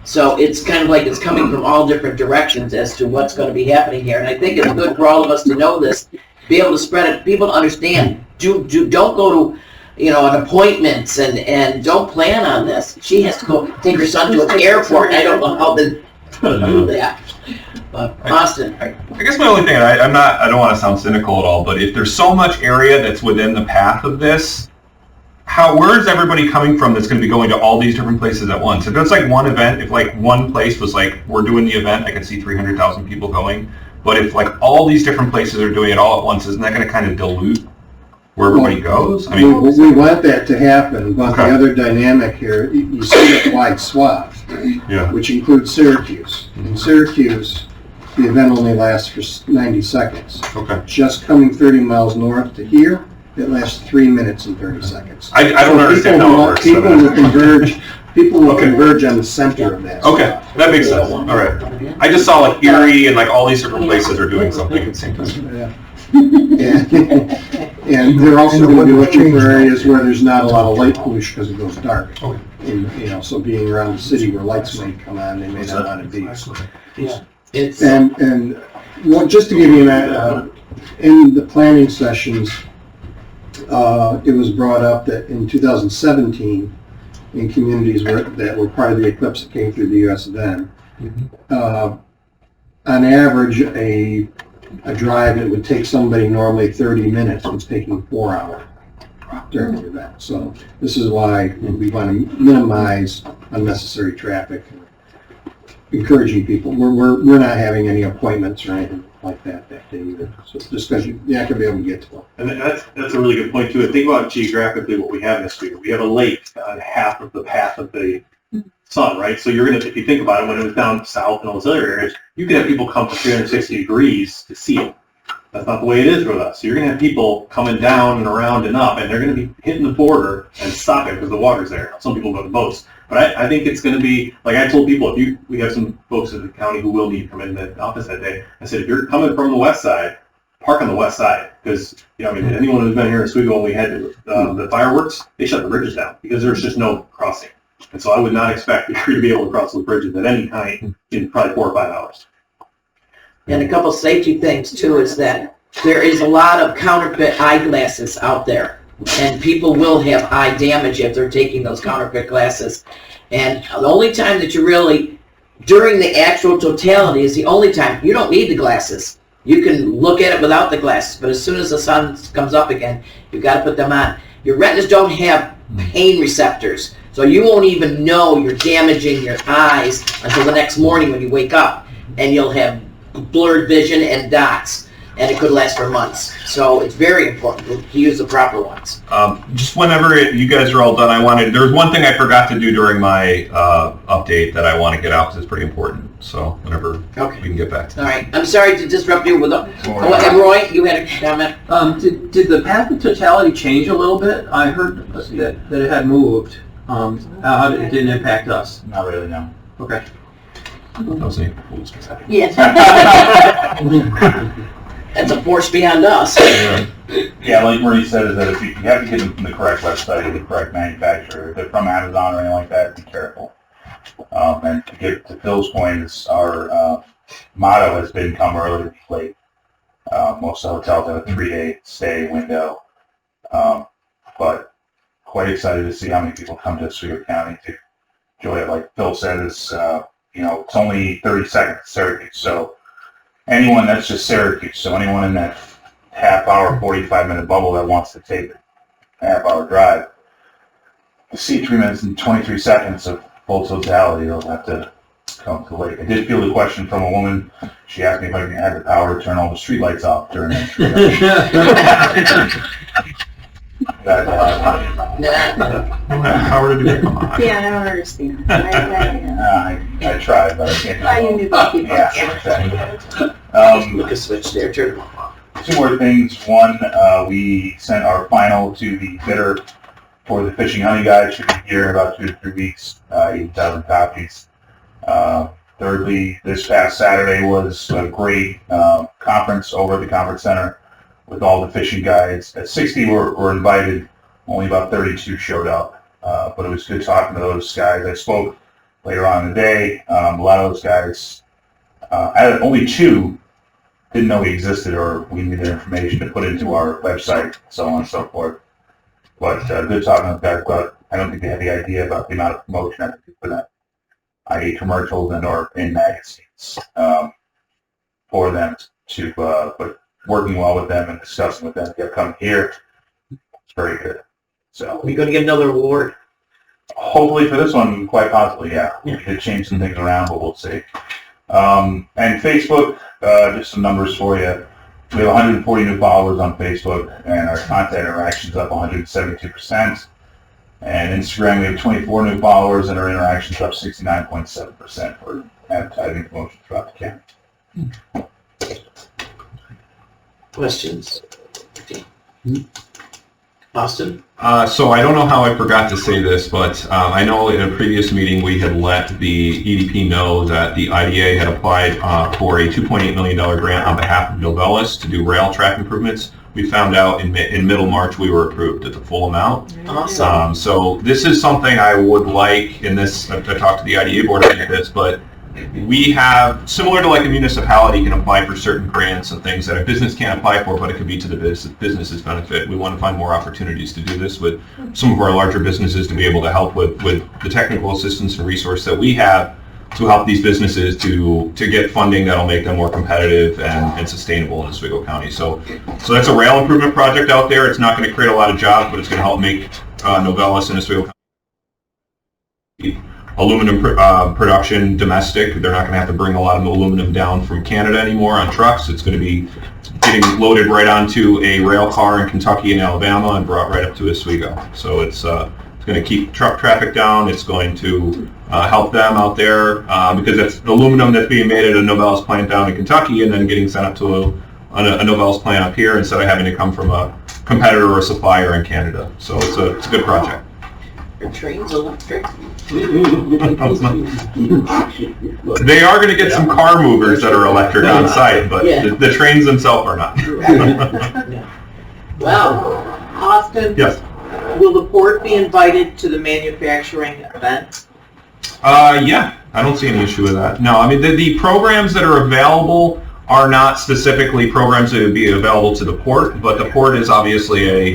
So it's kind of like it's coming from all different directions as to what's going to be happening here. And I think it's good for all of us to know this, be able to spread it, people to understand. Don't go to an appointments and don't plan on this. She has to go take her son to an airport. I don't know how to do that. But Austin. I guess my only thing, I don't want to sound cynical at all, but if there's so much area that's within the path of this, where is everybody coming from that's going to be going to all these different places at once? If it's like one event, if like one place was like, we're doing the event, I can see 300,000 people going. But if like all these different places are doing it all at once, isn't that going to kind of dilute where everybody goes? I mean, we want that to happen, but the other dynamic here, you see a wide swath, which includes Syracuse. In Syracuse, the event only lasts for 90 seconds. Okay. Just coming 30 miles north to here, it lasts 3 minutes and 30 seconds. I don't understand how it works. People will converge on the center of that. Okay, that makes sense. All right. I just saw like Erie and like all these different places are doing something at the same time. And they're also going to be looking for areas where there's not a lot of light pollution because it goes dark. And, so being around the city where lights may come on, they may not want to be. And just to give you that, in the planning sessions, it was brought up that in 2017, in communities that were part of the eclipse that came through the U.S. then. On average, a drive that would take somebody normally 30 minutes was taking 4 hours during the event. So this is why we want to minimize unnecessary traffic, encouraging people. We're not having any appointments or anything like that day either. So just because you're not going to be able to get to them. And that's a really good point too. And think about geographically what we have in this region. We have a lake on half of the path of the sun, right? So you're gonna, if you think about it, when it was down south and all those other areas, you could have people come from 360 degrees to see it. That's not the way it is with us. So you're gonna have people coming down and around and up, and they're gonna be hitting the border and stopping because the water's there. Some people go to boats. But I think it's going to be, like I told people, we have some folks in the county who will need to come in the office that day. I said, if you're coming from the west side, park on the west side. Because, I mean, anyone who's been here in Oswego when we had the fireworks, they shut the bridges down because there's just no crossing. And so I would not expect you to be able to cross those bridges at any time in probably 4 or 5 hours. And a couple safety things too is that there is a lot of counterfeit eyeglasses out there. And people will have eye damage if they're taking those counterfeit glasses. And the only time that you really, during the actual totality, is the only time. You don't need the glasses. You can look at it without the glasses, but as soon as the sun comes up again, you've got to put them on. Your retinas don't have pain receptors, so you won't even know you're damaging your eyes until the next morning when you wake up, and you'll have blurred vision and dots. And it could last for months. So it's very important to use the proper ones. Just whenever you guys are all done, there's one thing I forgot to do during my update that I want to get out because it's pretty important. So whenever we can get back to that. All right. I'm sorry to disrupt you with and Roy, you had a comment? Did the path of totality change a little bit? I heard that it had moved. How it didn't impact us? Not really, no. Okay. Yes. That's a force beyond us. Yeah, like Marie said, is that if you have to get them from the correct website or the correct manufacturer, if they're from Amazon or anything like that, be careful. And to get to Phil's point, is our motto has been come early, be late. Most hotels have a 3-day stay window. But quite excited to see how many people come to Oswego County to enjoy it. Like Phil said, it's only 30 seconds to Syracuse. So anyone that's just Syracuse, so anyone in that half-hour, 45-minute bubble that wants to take a half-hour drive, to see 3 minutes and 23 seconds of full totality, they'll have to come to the lake. I did feel a question from a woman. She asked me if I had the power to turn all the streetlights off during that. Power to do that? Yeah, I don't understand. I tried, but I can't. You knew the people. Yeah, exactly. Look a switch there, turn them off. 2 more things. One, we sent our final to the bidder for the Fishing Honey Guide. Should be here in about 2 to 3 weeks, 8,000 copies. Thirdly, this past Saturday was a great conference over at the Conference Center with all the fishing guides. At 60 were invited, only about 32 showed up. But it was good talking to those guys. I spoke later on in the day. A lot of those guys, only 2 didn't know we existed or we needed their information to put into our website, so on and so forth. But good talking to those guys, but I don't think they had the idea about the amount of promotion I could put in, i.e. commercials and or in magazines for them to, but working well with them and discussing with them, they're coming here. It's very good. So Are you going to get another award? hopefully for this one, quite possibly, yeah. We did change some things around, but we'll see. And Facebook, just some numbers for you. We have 140 new followers on Facebook, and our content interactions up 172%. And Instagram, we have 24 new followers, and our interactions up 69.7% for advertising promotion throughout the county. Questions? Austin? So I don't know how I forgot to say this, but I know in a previous meeting we had let the EDP know that the IDA had applied for a $2.8 million grant on behalf of Novelis to do rail track improvements. We found out in middle March we were approved at the full amount. Awesome. So this is something I would like in this, I talked to the IDA board about this, but we have, similar to like a municipality can apply for certain grants and things that a business can't apply for, but it could be to the business's benefit. We want to find more opportunities to do this with some of our larger businesses to be able to help with the technical assistance and resource that we have to help these businesses to get funding that'll make them more competitive and sustainable in Oswego County. So that's a rail improvement project out there. It's not going to create a lot of jobs, but it's going to help make Novellis and Oswego County aluminum production domestic. They're not going to have to bring a lot of aluminum down from Canada anymore on trucks. It's going to be getting loaded right onto a rail car in Kentucky and Alabama and brought right up to Oswego. So it's going to keep truck traffic down. It's going to help them out there because it's aluminum that's being made at a Novellis plant down in Kentucky and then getting sent up to a Novellis plant up here instead of having to come from a competitor or supplier in Canada. So it's a good project. Your train's electric. They are going to get some car movers that are electric on site, but the trains themselves are not. Well, Austin? Yes. Will the port be invited to the manufacturing event? Yeah, I don't see any issue with that. No, I mean, the programs that are available are not specifically programs that would be available to the port, but the port is obviously a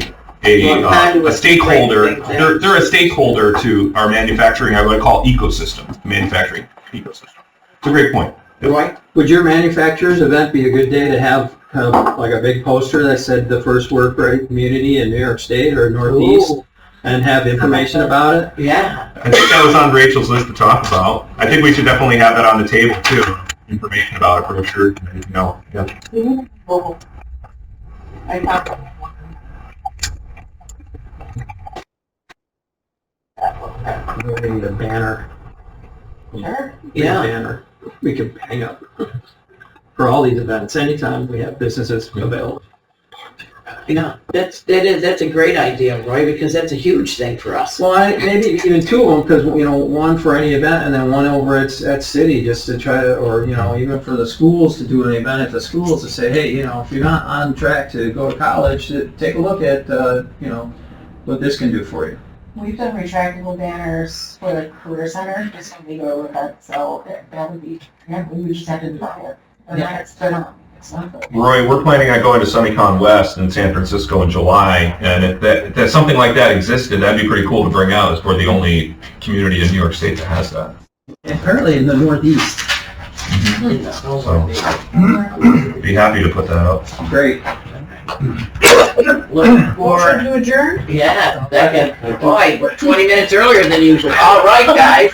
stakeholder. They're a stakeholder to our manufacturing, I would call ecosystem, manufacturing ecosystem. It's a great point. Right. Would your manufacturers event be a good day to have like a big poster that said the first work rate community in New York State or Northeast? Ooh. And have information about it? Yeah. I think that was on Rachel's list to talk about. I think we should definitely have that on the table too. Information about it for sure. Yeah. I thought. We need a banner. Sure. Yeah. A banner we can hang up for all these events anytime we have businesses available. Yeah, that's a great idea, Roy, because that's a huge thing for us. Well, maybe even two of them, because one for any event, and then one over at city, just to try to, or even for the schools to do an event at the schools to say, hey, if you're not on track to go to college, take a look at what this can do for you. We've done retractable banners for the career center just when we go with that, so that would be, we just have to buy it. They're not. Roy, we're planning on going to SemiCon West in San Francisco in July, and if something like that existed, that'd be pretty cool to bring out, as we're the only community in New York State that has that. Apparently in the Northeast. Mm-hmm. So, be happy to put that up. Great. Look for to adjourn? Yeah, second. Boy, we're 20 minutes earlier than usual. All right, guys.